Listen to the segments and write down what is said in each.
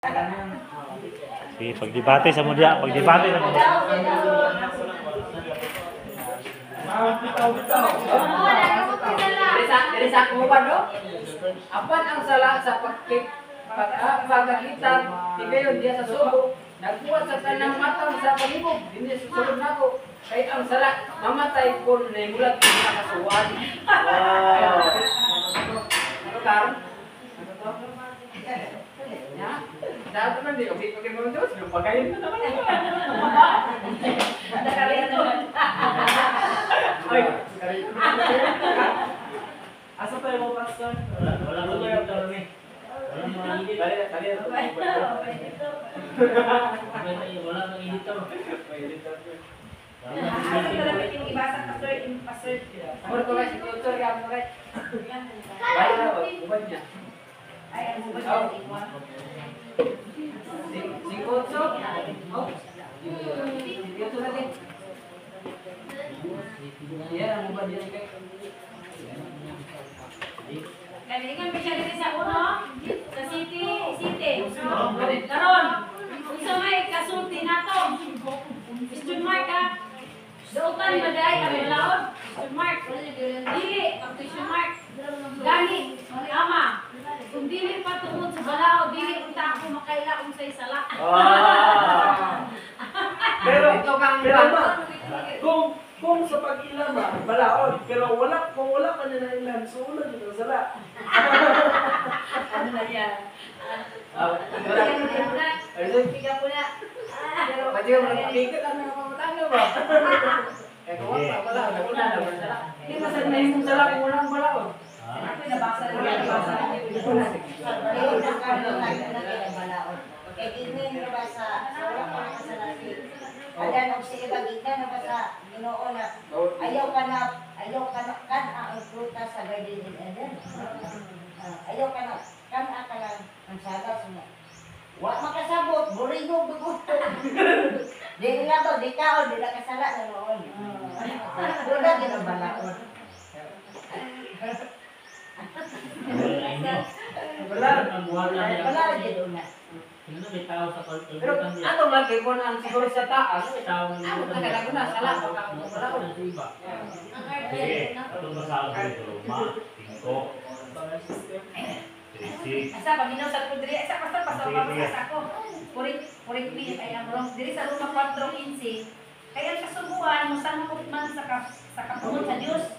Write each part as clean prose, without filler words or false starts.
Sige, pagdebate sa mudya, pagdebate sa mudya. Dari sa kuban no? Apan ang sala sa pagkakitan, tigayon dia sa subo, nagbuhat sa tanang matang sa palibog, hindi susunod na ako. Kaya ang sala, mamatay ko na mulat ko na kasuwan. Wow! Ano karon? Ano to? Ya? Dapat man di, okay, okay mo Diyos, yung pagayin na naman. Nakariyan doon. Ay, asa tayo mo, Pastor? Wala mo yung tarong eh. Wala mo ang edit. Tali. Wala mo editor. Asa talaga yung ibasa Pastor. Amor ko guys, tutor ka mo guys. Bayo na, ubad niya. Ay, ang ubad niya, tingwan. Singkotso? Oh. Singkotso natin. Yan ang ubad niya guys. Kailangan pa siya dito sa uno, sa city. Karon, kung sa may kasulti na to, Mr. Mark ha, dautan maday ang laon, Mr. Mark, dili, Mr. Mark, gani, ama, kung dili pa tungod sa balao, dili unta ako makailaong sa isala. Pero ito kang Kung sa pag-ilama, balaod, pero kung wala ka na ilan, so wala dito sala. Ano na yan? Tiga po na. Pero, pwede yung magpapikit ang mga pamatano ba? Eh kung wala naman sala. Hindi masanay yung sala kung walang balaod. ako nabasa na yan, nabasa na yan. Kaya hindi na ba sa wala pa nakasalasi. Ayan ang si Ibagita na ba sa Ginoo na ayaw ka na kan ang prutas sa Garden of Eden. Ayaw ka na kan ang salat mo. Wa makasabot, buringo buguto. Di na to, di kaon, di na kasala na noon. Wala din ang balaod. Wala din na. Sino may tao sa Pero atong lagi ko na siguro sa taas. tao ng Ano talaga na sala ko balaod. sa iba. Sige, atong basahan ko ito. Roma, 5, 36. Asa paginaw sa ko diri, asa pastor sa ako. Puring kaya mo diri sa Roma 4:15. Kaya ang kasubuan mo sangkot man sa kapuot sa Dios.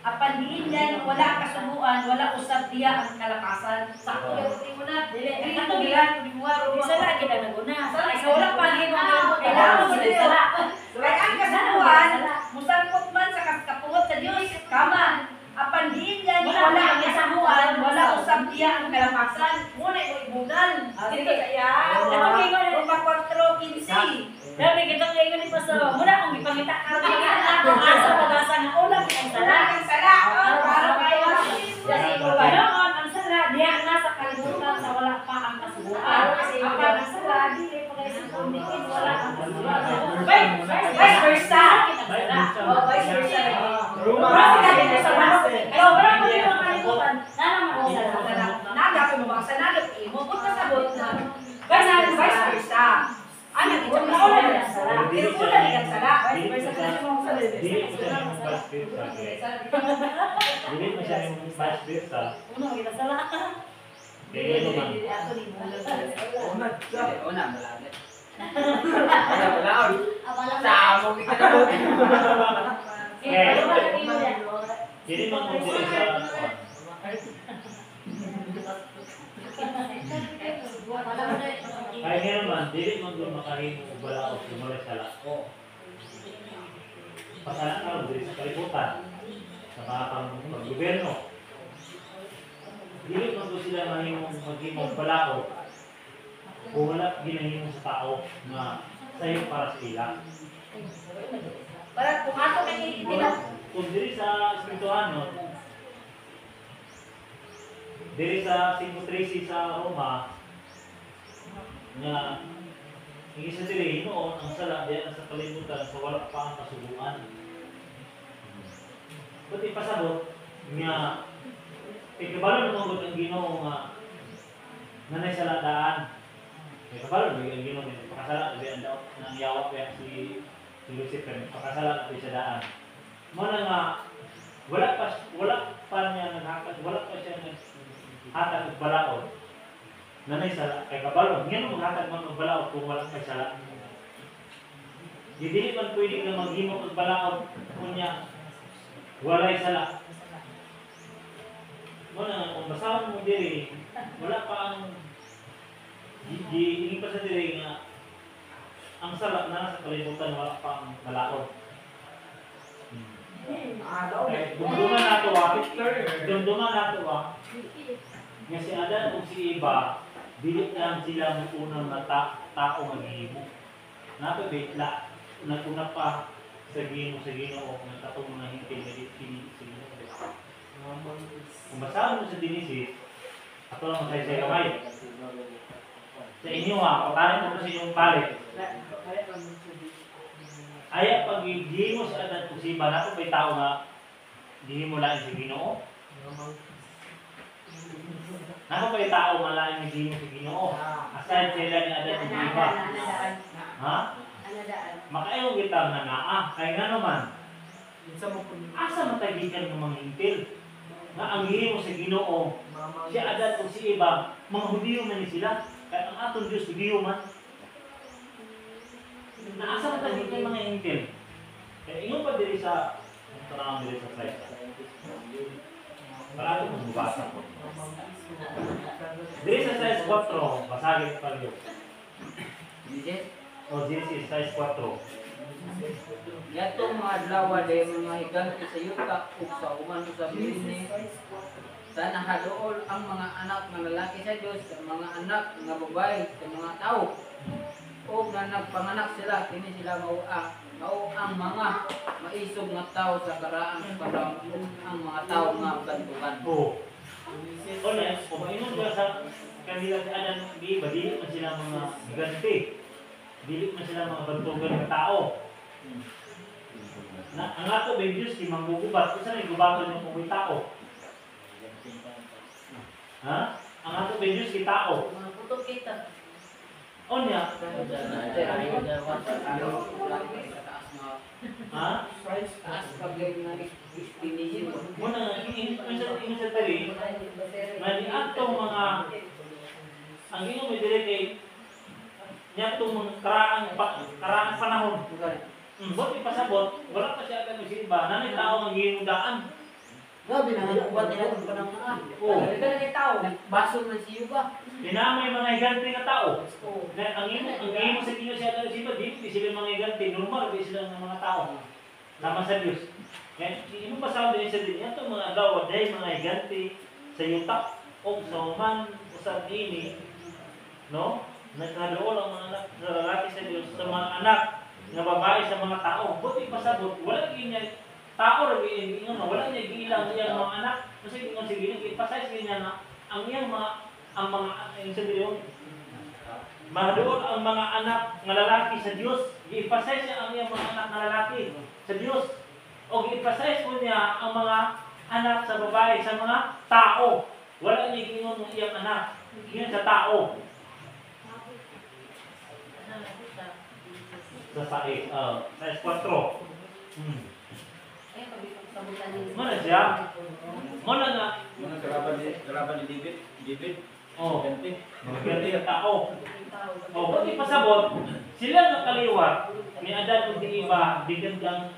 Apan diin yan wala kasubuan, wala usab diya ang kalakasan. Sakto yung mo na. Dili ato diha bibuwa ro sala gid na guna. Sa wala pa gid mo kailangan mo sala. Kaya ang kasubuan mo sangkot man sa kapuot sa Dios. Kama apan diin yan wala ang kasubuan, wala usab diya ang kalakasan. Muna ibudan. Dili kaya. Ano gingon Roma 4:15. Dami kita ngayon ni Pastor. Muna kung ipangita ka asa pag-asa ng ulam ang sala. Para kayo. Kasi noon ang sala diya na sa kalibutan sa wala pa ang kasubuan. Kapag ang sala dili pa kayo sa pumikit wala ang kasubuan. Vice versa. Vice versa. Roma dito sa base. Pero wala mo yung kalibutan. Nana mo sa sala. Nada ko mo bang sala mo punta sa bot na. Vice versa. Ano ito na wala na sala. Pero wala na sala. Vice versa kasi mo sa Dili mo siya yung vice versa. Dili mo siya yung vice versa. Uno kita sala. Kaya naman. Una malapit. Balaod. Sa mo kita na. Dili man mo dili sa kaya nga naman, dili man doon makahimo og balaod kung wala sala. Pasala ka dili sa kalibutan. Sa mga pag-gobyerno. Dili man doon sila maghimo og balaod kung wala ginahimo sa tao na sayo para sa ila. Para kung ato kay Kung dili sa Espirituhanon, dili sa 5:13 sa Roma, nga isa dili noon ang sala diyan sa kalibutan sa wala pa ang kasubuan. Pati pasabot nga ikabalo mo ang Ginoo nga nanay sa ladaan kabalo bigyan Ginoo ni pakasala di ang daot nang yawa kaya si Lucifer pakasala ko sa daan. Mo na nga wala pa niya naghatag, wala pa siya naghatag og balaod. Nanay sala kay kabalo, ngano maghatag man og balaod kung wala kay sala. Dili man pwede nga maghimo og balaod kunya walay sala. Mo na kung basahon mo diri, wala pa ang hindi pa sa diri nga ang sala na sa kalibutan wala pa ang balaod. Dumduman nato nga si Adan ug si Eva dili lang sila unang tao nga gihimo. Nato bitla naguna pa sa Ginoo nga katong mga hintil nga dili sila. Kung basahan mo sa Genesis, ako lang masaysay kamay. Sa inyo patayin mo sa inyong palit. Aya pag gihimo sa Adan ug si Eva nato may tao nga gihimo lang si Ginoo. Nako pa tao malain ni Ginoo si Ginoo. Aside sila ni Adan ug Eva. Ha? Makayo kita nga naa kay nga naman. Asa man tayo gikan ng mga hintil? Nga ang gihimo sa Ginoo. Si Adan ug si Eva, mga Hudiyo man ni sila. Kaya ang atong Dios Hudiyo man. Naasa man tayo gikan mga hintil? Kaya ingon pa diri sa tanawon diri sa slide. Para ito magbasa ko. Diri sa size 4, basagin pa rin. O Genesis size 4. Yatong mga adlaw day mga higante sa yuta ug sa uman sa bilin sa nahadool ang mga anak nga lalaki sa Dios sa mga anak nga babae sa mga tao. O nga nagpanganak sila kini sila mao ang mga maisog nga tao sa karaan para ang mga tao nga bantukan. O na, kung maingon ka sa kanila si Adan ug Eva, dili man sila mga higante. Dili man sila mga bantugan nga tao. Ang ato ba Diyos di manggugubat, kung saan ay gubatan ng mga tao? Ha? Ang ato ba Diyos di tao? Mga putok kita. O niya? Ha? Taas paglay na ispinisi mo. Muna, ingon sa tali, na di atong mga ang ingon may dire kay niya itong mga karaang panahon. Ba't ipasabot, wala pa siya agad si Iba, nanay tao ang ginudaan. Grabe na nakuha nila kung panang mga. Oo. Ito na tao. Baso na si Yuba. Dinamay mga higante na tao. Na ang imo sa Ginoo siya agad si Iba, di sila mga higante, normal di sila ng mga tao. Sama sa Dios. Kaya imo pasabot din sa dinya itong mga adlaw day mga higante sa yuta o sa human usab ini, no? Nagkaroon ang mga anak sa lalaki sa Dios sa mga anak nga babae sa mga tao. Buti pasabot, wala niya tao ra giingon na wala niya giilang iyang mga anak. Kasi ingon sige ni ipasay niya na ang iyang mga yung mahadoon ang mga anak nga lalaki sa Dios. Giipasay siya ang iyang mga anak nga lalaki sa Dios. O giipasay ko niya ang mga anak sa babae sa mga tao. Wala niya giingon ng iyang anak. Giingon sa tao. Sa size 4. Mana siya? Mana nga? Mga karaban ni David. Oh, Ganti. maganda yung tao. Oh, pag ipasabot, sila nga kaliwat ni Adan ug ni Eva, bigyan lang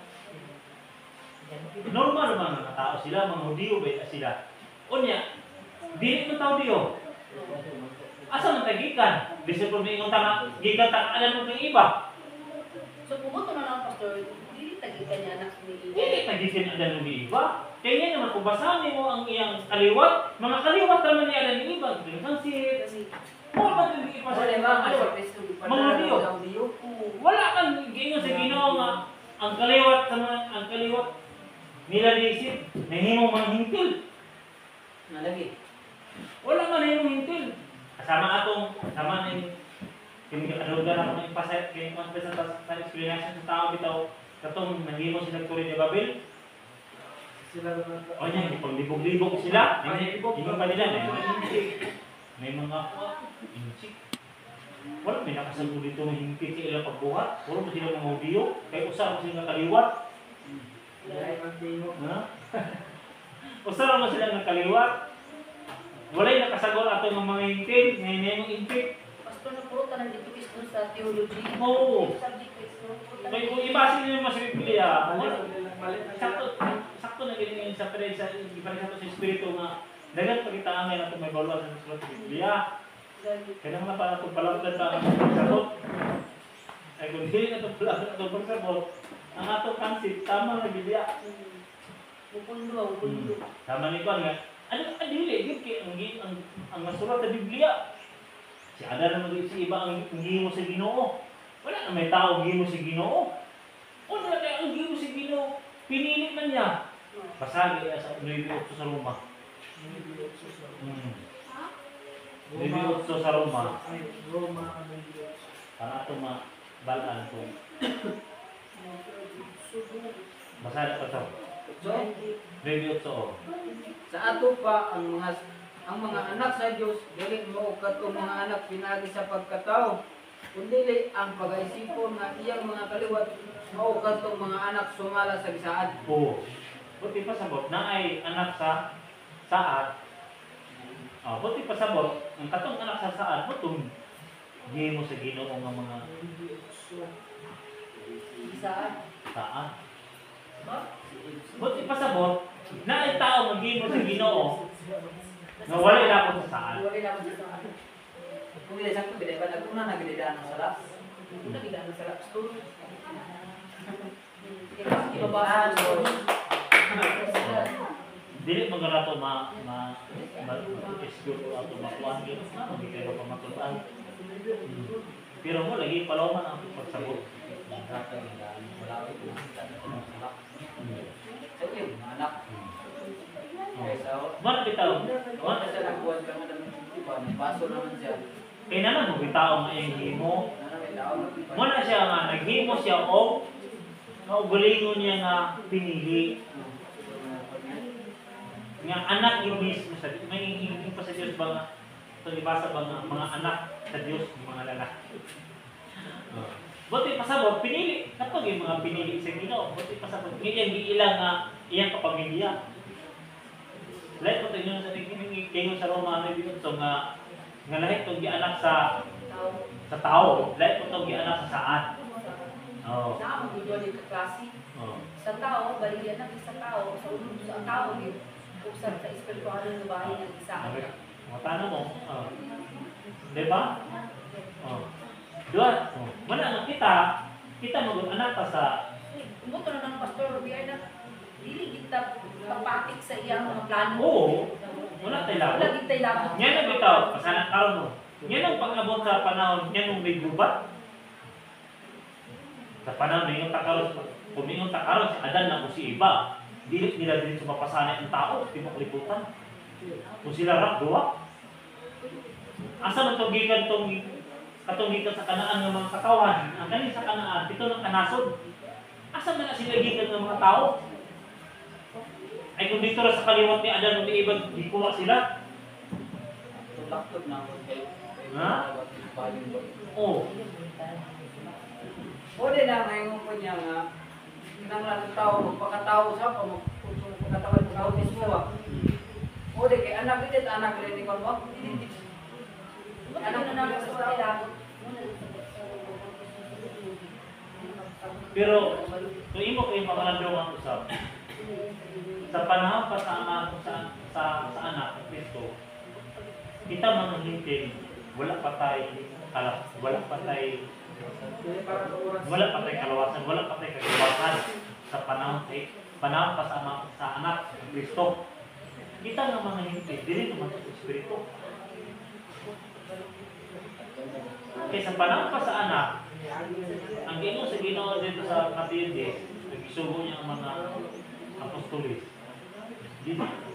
normal mga tao sila, mga Hudiyo ba sila. Unya, dili man tao diyo. Asa man tagikan? Bisag kung ingon ta gikan ta Adan ug ni Eva. So pumunta na lang pastor, dili tagikan niya anak ni Eva. Dili tagikan Adan ug ni Eva. Kaya naman kung basahin mo ang iyang kaliwat, mga kaliwat naman ni Adan ug Eva, pansit. Wala man din ipasabot mga Hudiyo. Wala man gingon sa Ginoo nga ang kaliwat nila diisip, nahimong mga hintil. Nalagi. Wala man nahimong hintil. Sama na kinikadalugan ako ng ipasay, kinikonspesan sa explanation sa tao bitaw, katong nahimong sila Torre de Babel. O niya, ipaglibog-libog sila. Hindi pa nila, may mga insik. Wala may nakasagod dito ng hingpit sa ilang pagbuhat. Wala mo sila mga audio. Kaya usap mo sila kaliwat. Ha? Usap mo sila ng kaliwat. Wala'y nakasagot ato ng mga hingpit. Ngayon na yung hingpit. Pastor na puro ka nandito is sa theology. Oo. Subject ko is puro ka Kaya kung ibasin niyo yung mas Biblia, sakto na ganyan sa pere sa ibalik sa espiritu nga dagan pagitaangay nato may balwa sa sulat sa Biblia. Kaya nga para itong palagdan ba ang pagsabot. Ay kung hindi na itong palagdan itong pagsabot, ang atong concept, tama na Biblia. Pupundo, pupundo. Tama ni Kwan nga, ano ang dili, ang masulat sa Biblia. Si Adan na si iba ang gimo sa Ginoo. Wala na may tao gimo sa Ginoo. Ano na ang gimo sa Ginoo? Pinili man niya. Basagi sa 9:8 sa Roma. 9:8 sa Roma. Para ito mabalaan ko. Basagi pa ito. So, 9:8. sa ato pa ang mga anak sa Dios dili mo kadtong mga anak pinagi sa pagkatao kundi ang pag-aisipon nga iyang mga kaliwat mao kadtong mga anak sumala sa gisaad. Oo. Buti pa sabot na ay anak sa saad. Buti pa sabot ang katong anak sa saad butong gimo sa Ginoo nga mga Saan? saad. Buti pa sabot na ay tao nga gimo sa Ginoo nga wala na ko sa saad. Wala na ako sa ano. Kung dili sakto gid ba naguna na gid ang salas. Una bigla sa laps to. Dili man ganato execute ato makuan gyud na hindi kayo pamatuan. Pero mo lagi palawan ang pagsabot. Sa iyo, mga anak. Kaysa Man bitaw, wala sa nagbuhat ka man ng baso naman siya. kay naman mo bitaw nga iyang himo. Nana may tao na Mo na siya nga naghimo siya og kaugalingon niya nga pinili. Nga anak yung mismo sa may hingin pa sa Dios ba nga ito ibasa ba nga mga anak sa Dios mga lalaki. Buti pasabot pinili kapag yung mga pinili sa Ginoo buti pasabot iyang giilang nga iyang kapamilya. Lahat po tayo sa tingin sa Roma may binunso nga lahat itong gianak sa tao. Lahat po itong gianak sa saan. Oo. Naamang video dito klase. Oo. Sa tao, baligyan ng isang tao, sa ulo sa tao din. Usap sa espiritual ng bahay ng isa. Mga tanong mo. Diba? Dua. Mana nga kita mag-anak pa sa Umuto na ng pastor, biyay na dili kita papatik sa iyang mga plano. oo. Wala tayo labot. Wala kita labot. Yan ang bitaw. Pasanak karon mo. Yan ang pag-abot sa panahon. Yan ang may gubat. Sa panahon, may takaron. Kung may takaron, si Adan na o si Eva. Dili nila din sumapasanay ang tao. Di mo kaliputan. Kung sila rak, duwa. Asa man itong gikan katong gikan sa kanaan ng mga katawan. Ang kanin sa kanaan, ito ng kanasod. Asa man na sila gikan ng mga tao? Ay kung dito sa kaliwat ni Adan o ni Eva, di kuha sila. laptop na ako kay Ha? Oo. O din na ngayon po niya nga kinanglan ng tao magpakatao sa pagkatawad ng tao mismo ba. O din kay anak rin ni Konwak. Ano na naman sa mga labot? Pero kung imo kayo makalandong ang usap, sa panahon pa sa anak ng Kristo, kita mga hintin, wala pa tayo kalawasan, wala pa tayo kagawasan sa panahon pa sa anak ng Kristo. Kita ng mga hintin, dili naman sa Espiritu. Kaya sa panahon pa sa anak, ang Ginoo sa Ginoo dito sa Matthew 10, nagisugo niya ang mga apostolis.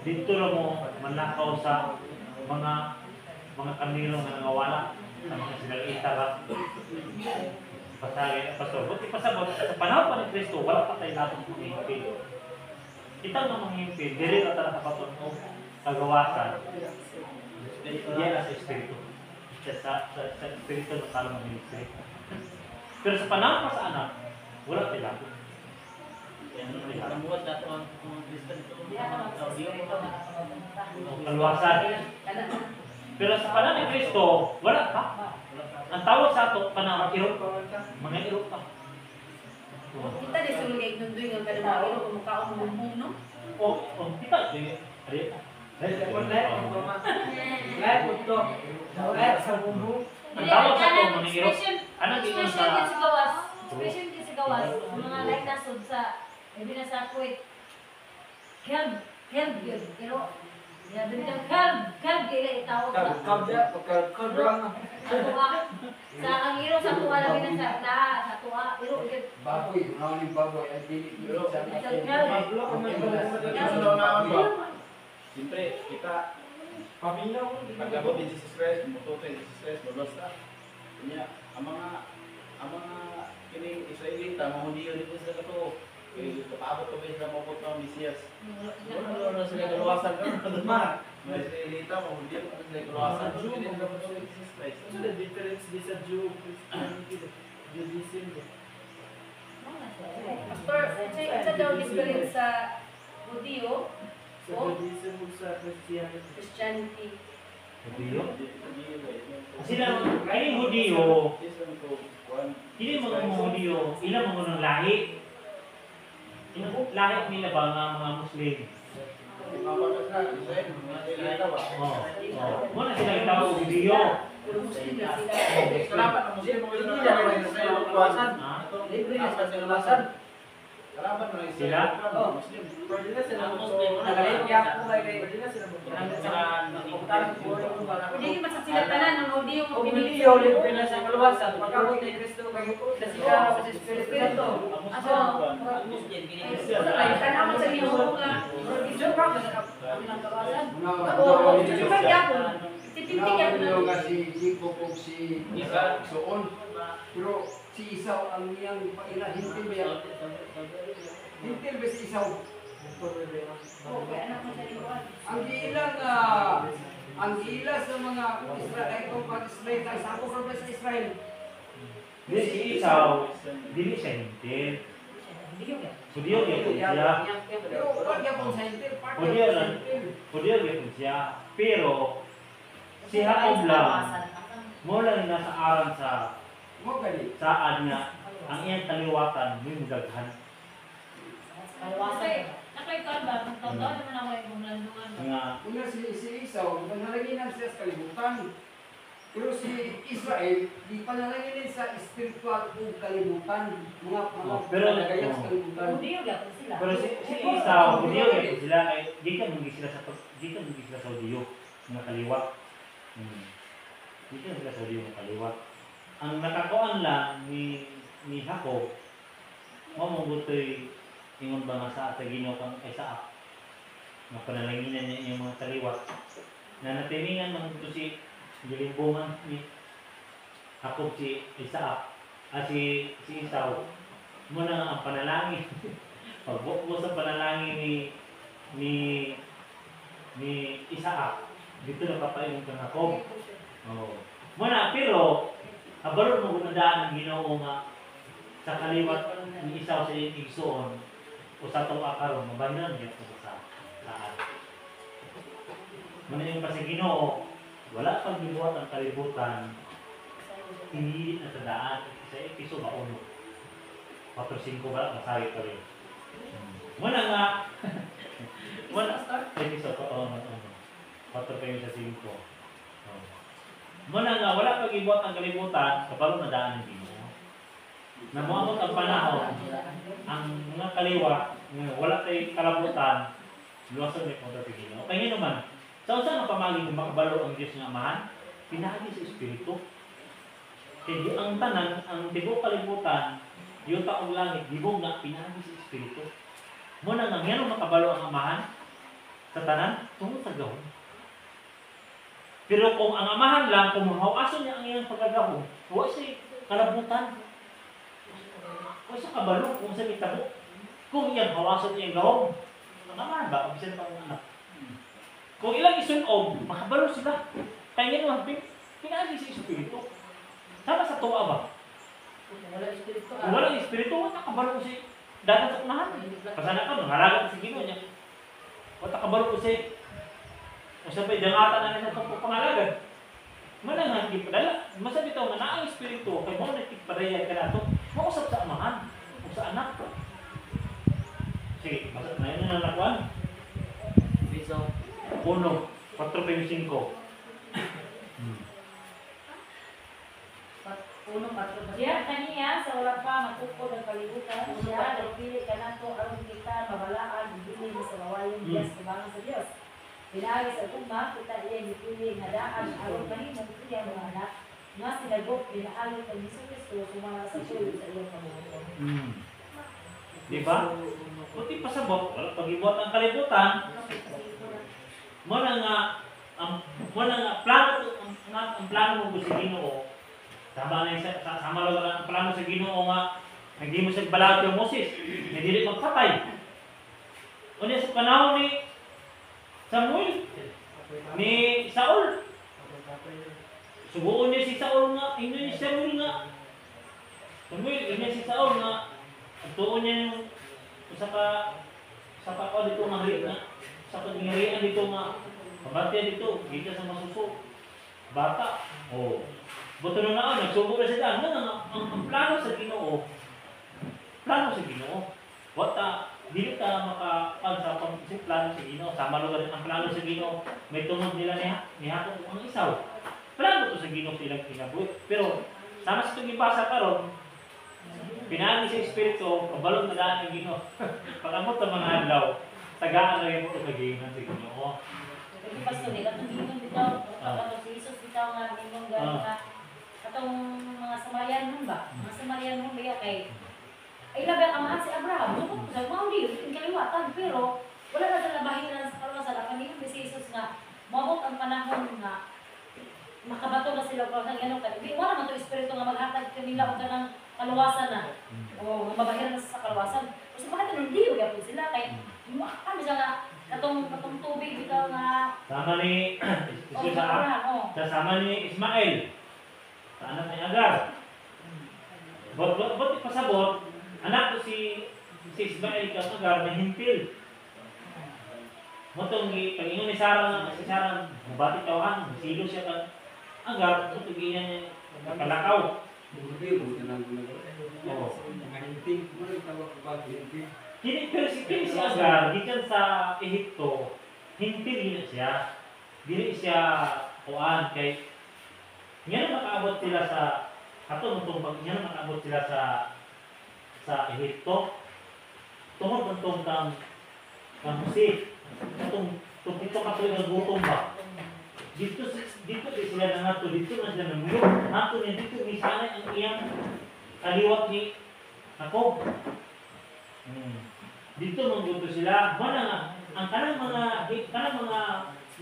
Dito lang mo manakaw sa mga kanilo na nangawala sa mga sinalita ka. Pasagay, pastor. Buti pasabot, sa panahon pa ni Kristo, wala pa tayo natin kumimpin. Kita ng mga himpin, dili ka talaga patunong kagawasan. Diyan sa Espiritu. sa Espiritu ng kalong ministry. Pero sa panahon pa sa anak, wala sila. Yan ang sila. Namuhat na ito ang mga Kristo nito. Ang kaluwasan. Pero sa panahon ni Kristo, wala ka. Ang tawag sa ato, panahon, irot. Mga irot ka. Kita di sulungay nundoy ng kadamawin o kumukhaong bumbong, no? Kita. Lahat mo to. Lahat sa bumbu. Ang tawag sa ato, mga irot. Anong Expression tingin din sa... sa gawas. Expression din sa gawas. Mga like nasod sa, hindi na sa Kuwait. Kelb yun. Pero, sabi nila, kelb, kaya itawag sa. Pagka lang. Sa ang iro sa tuwa lang sa tuwa, iro yun. Baboy, maraming baboy. Ay, dili. Siyempre, kita, Paminaw. pag-abot ni Jesus Christ, mututo ni Jesus Christ, mulos na. Kanya, ang mga kining Israelita, mga Hudiyo dito sa kato, kaya paabot ko ba sila mabot ng Mesiyas? Wala na sila kaluwasan ka, mga Israelita, mga Hudiyo, wala sila kaluwasan. Hindi nila mabot ni Jesus Christ. What's the difference di sa Jew, Christianity, Judaism? Pastor, isa daw different sa Hudiyo, Sa Judaism o sa Christianity? Christianity. Hudiyo? Sila, kaya Hudiyo, hindi mga Hudiyo, ilang mga ng lahi. Lahi nila ba nga mga Muslim? Muna sila itawag Hudiyo. Puro Muslim na sila. Salamat ang Muslim, mga Hindi na rin sa kaluwasan. Ha? Libre na sa kaluwasan. Salamat mga Sila? Muslim. Pwede na sila Nagalit niya ako kay Pwede na sila Hindi man sa sila tanan ng Hudiyo mo Kung pinili. hindi yun, libre na sa kaluwasan. Pagkabot ni Kristo, na sila sa Espiritu Santo. Aso, ay kanamo sa Ginoo nga. Isok ka sa kabilang kawasan. Oo, isok ka gyapon. Titindig gyapon. si Jacob o si Soon. Pero si Isaw ang niyang paila, hintil ba yan? Hintil ba si Isaw? Oo, kaya anak mo sa Ginoo. Ang ila sa mga Israel, kung pag-Israel, ang sako ka sa Israel. Hindi si Isaw, dili siya hintil. Hudiyo siya. Pero wag yan kung sa hintil, part of Hudiyo sa lang. hintil. Hudiyo siya. Pero, si Jacob lang, mo lang nasa aran sa Mo gali. saan nga ang iyang taliwatan may mudaghan. Nakaikan ba? Magtataon naman ako yung bumlandungan. Nga, Una si Isaw, panalaginan siya sa kalibutan. Pero si Israel, di panalanginin sa spiritual o kalibutan. Mga panalagayan sa kalibutan. Hudiyo gyapon sila. pero si Isaw, Hudiyo sila kay gikan mong sila sa Hudiyo nga kaliwat. Gikan sila sa Hudiyo nga kaliwat. Ang nakakuan lang ni Jacob, mo butoy ingon ba nga sa Ginoo kang Isaac. Nga panalanginan niya yung mga kaliwat. Na natiningan man ito si gilimbungan ni Jacob si Isaac. Si Isaw. Muna nga ang panalangin. Pagbuk mo sa panalangin ni Isaac, dito napapayon kang Jacob. Oh. Muna, pero abalon mo kung nadaan ang Ginoo nga sa kaliwat ni Isaw sa igsoon o sa itong akaron, mabahinan niya ito sa saan. Muna yung pa sa Ginoo, wala pang gibuhat ang kalibutan, hindi na sa daan sa episo ba uno. 4-5 ba, masabi pa rin. Muna nga, muna, episo ko, 4 pa yun sa 5. Muna nga, wala pang gibuhat ang kalibutan, kapalo na daan ng Ginoo. Namuamot ang panahon, ang mga kaliwa, wala tayo kalabutan, luwasan may punta sa Ginoo. Kaya naman, saan ang pamaging kung makabalo ang Diyos ng Amahan? Pinagi sa Espiritu. Kaya ang tanan, ang tibok kalibutan, yung taong langit, dibog na pinagi sa Espiritu. Muna nga, ngayon makabalo ang Amahan sa tanan, tungkol sa gahon. Pero kung ang Amahan lang, kung mahawasan niya ang iyang pagkagahon, huwag siya kalabutan. Huwag siya kabalo kung sa mitabo. Kung iyang hawasan niya ang gahon, ang Amahan ba? Kabisan pa ang anak. Kung ilang isunog, makabalo sila. Kaya nga naman, Pinaagi sa espiritu. Sama sa tuwa ba? Wala espiritu. Kung walang espiritu, wala kabalo ko si dagat sa unahan. Kasana ka, mangalaga ko si Ginoo niya. Wala kabalo ko si masabay, dangata na nila itong pangalagan. Manang hindi padala. Masabi ito, na ang espiritu, kay mo nagtipadaya ka na ito, mausap sa amahan, o sa anak. Sige, masap na yun ang nakuhan. Piso. 1, 4.5. Uno, patro, siya kaniya sa wala pa matukod ang kalibutan, siya nagpili ka na to aron kita mabalaan dili sa mawayong Diyos kubangan sa Diyos. Pinaagi sa ugma kita iya gipili nga daan aron kanimo iya mga anak nga sinagop pinaagi kang Hesus Kristo sumala sa suyo sa iyong pamumuno. Di ba? Kunti pasabot, wala pag-ibuat ang kalibutan, mo na nga, ang plano mo sa Ginoo. Sama lang ang plano sa Ginoo nga nagdi mo sa balak yung Moses, na dili magpatay. Unya sa panahon ni Samuel, ni Saul, subuon niya si Saul nga, inyo ni Samuel nga. Samuel, niya si Saul nga, tuon niya yung sa pa dito nga hari na, sa pagingarian dito nga, pabatian dito, kita sa masuso, bata. Oh. Buto na nga, nagsubo na sila. Ang plano sa Ginoo, dili ka makapag sa plano sa Ginoo. Sama lugar ang plano sa Ginoo. May tungod nila niya kung ang isaw. Plano to sa Ginoo silang kinabuhi. Pero, sama sa itong ibasa karon, pinaagi sa Espiritu, pabalong na daan ng Ginoo. Pag-amot ang mga adlaw, tagaan na yung ito sa Ginoo. Kasi pastor, katong gingon bitaw, katong si Jesus bitaw nga gingon gani nga katong mga Samarian nun ba? Mga Samarian nun ba kay ay labi ang amahan si Abraham. Bukod sa mga hindi, yung kaliwatan. Pero wala na sa labahin sa kaluwasan. Kanina si Jesus nga, mabot ang panahon nga makabato na sila kung ano ka. Hindi, wala man ito espiritu nga maghatag kanila o ng kaluwasan na. O mabahiran na sa kaluwasan. Kasi bakit hindi yung gapon sila? Kaya ano siya nga, katong tubig ikaw nga Sama ni Sama ni Ismael. Sa anak ni Agar. Buti pasabot, anak ko si Ismael ka Agar na hintil. Motong pag-ingon ni Sarah si Sarah, mabati tawahan, silo siya ka Agar, ito ganyan niya kalakaw. Pero si Agar, gikan sa Ehipto, hintil yun siya. Dili siya kuan kay ngayon makaabot sila sa ngayon makaabot sila sa Ehipto. Tungod itong kang Jose. Itong ito katuloy na gutom ba? Dito sila nangato, dito na sila namulog. Nato niya dito, misanay ang iyang kaliwat ni Jacob. Dito mangguto sila. Mana ang kanang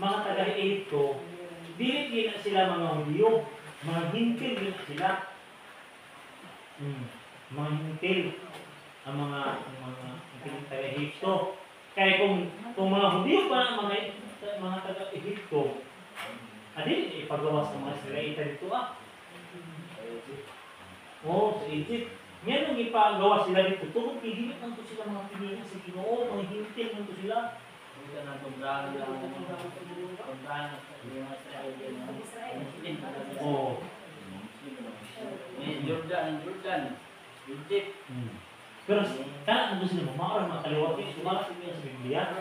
mga taga-Ehipto, dili na sila mga Hudyo, mga hintil din sila. Mga hintil ang mga taga-Ehipto. Kaya kung mga Hudyo pa mga taga-Ehipto, adili ipagawas ng mga Israelita dito sa Egypt. Ngayon ang ipagawas sila dito, tungkol pihimit lang ito sila mga pinili sa Ginoo, mga hintil lang ito sila. Kita na pagdahan lang pagdahan ng Israel. Oo. Jordan, Egypt. Pero kana ang gusto nila, maaaring makaliwat niya, sumalas niya sa Biblia.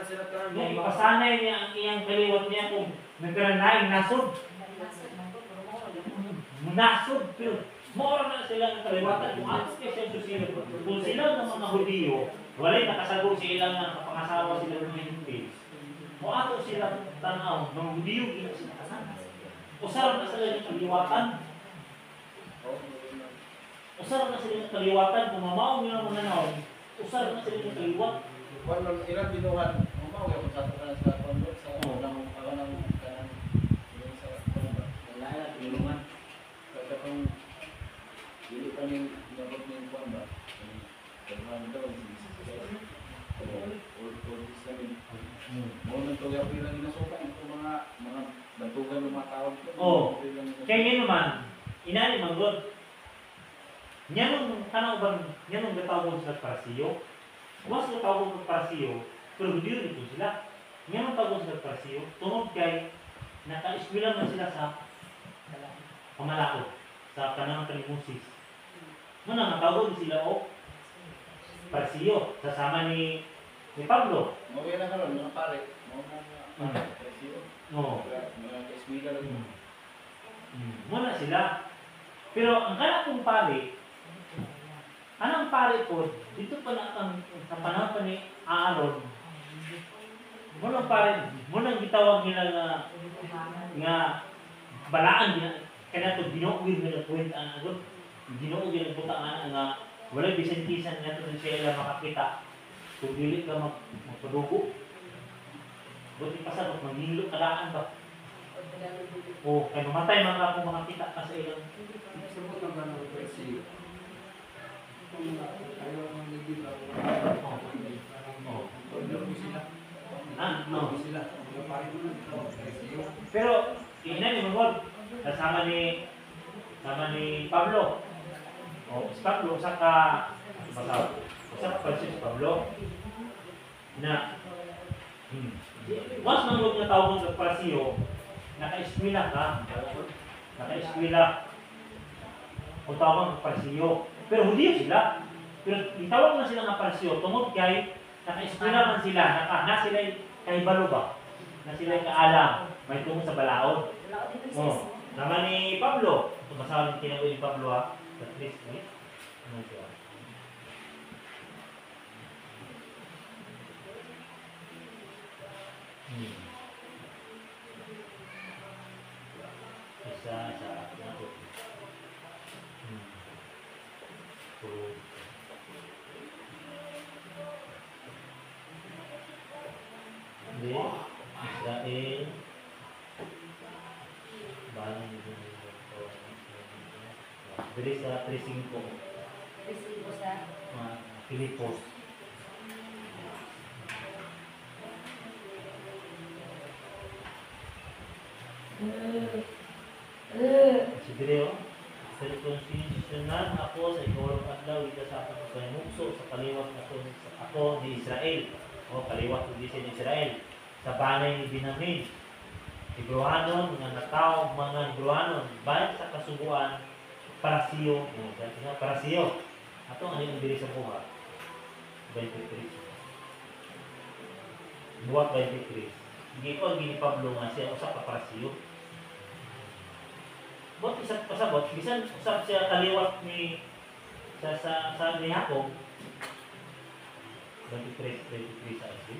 Yung ipasanay niya ang iyang kaliwat niya kung nagkaranaing nasod. Nasod, pero maaaring na sila ng kaliwatan. Kung atos niya siya susunod, kung sila ng mga Hudyo, walay nakasagol sa ilang na kapangasawa sila ng hindi. O ato sila tanaw, mga Hudyo, gina sila kasama. Usarap na sila ng kaliwatan. Usarap na sila ng kaliwatan. Kung mamaong nyo ng mga naon, usarap na sila ng kaliwat. Kung ilang binuhan, umaw yung sa kondo, sa unang kawanang kanan, sa Wala na, tulungan. kaya kung hindi pa yung nabot ng kuwan ba? Kailangan daw, or Islamin. Muna ito yung pinag-inasukan, ito mga Bantugan ng mga tao. Oo. Kaya ngayon naman, inani man God. Nyanong gatawag sa parasiyo. Mas gatawag sa parasiyo, pero hindi rin ito sila. Nyanong tawag sa parasiyo, tungod kay naka-eskwela man sila sa pamalao, sa kanang Moses. Muna natawag sila o parasiyo, kasama ni Pablo. Mawala na karon mga pare. Mga presyo. Oo. Mga eskwela lang. Muna sila. Pero ang kanang kong pare, anong pare po, dito pa na sa panahon pa ni Aaron, munang pare, munang gitawag nila nga balaan nila, kaya ito ginuugin nila kwenta ang agon, ginuugin ang butaan nga wala bisan-bisan nga ito siya ilang makakita, kung dili ka magpadugo, buti pa sa maghilo kalaan ba? O, kaya mamatay mga akong mga kita ka sa ilang. Sabot ang ganang presyo. Kung ayaw ang naging ako. No. Sila. Mga pare ko na ito. Presyo. Pero, ina ni Mangod, kasama ni Pablo. O, si Pablo, saka si Pablo, na, mas Mangod na tawag sa parasiyo, naka-eskwela ka, kung tawag ng parasiyo. Pero hindi sila. Pero itawag na sila ng parasiyo, tungod kay naka-eskwela man sila, na sila kay balo ba? Na sila kaalam, may tungkol sa balaod. Oh, naman ni Pablo. Tumasawa ng tinagoy ni Pablo ha. Sa 3 minutes. Ano siya? Isa sa ako. Hindi. Israel. Bahan nito. Dili sa 3:5. Resibo sa Pilipos. Si Direo, sirkunsisyonan ako sa ikalawang adlaw dito sa aking pagkayamukso sa kaliwat ako ni Israel. O kaliwat ko ni Israel. Sa banay ni Binamin. Hebrohanon, mga natao, mga Hebrohanon, bayan sa kasubuan, parasiyo. Parasiyo. Ato ang anong diri sa buha. 23. Buwat 23. Gipon gini Pablo nga siya usa ka parasiyo. Bot isa pasabot, bisan usap siya kaliwat ni sa ni Jacob. 23 sa asin.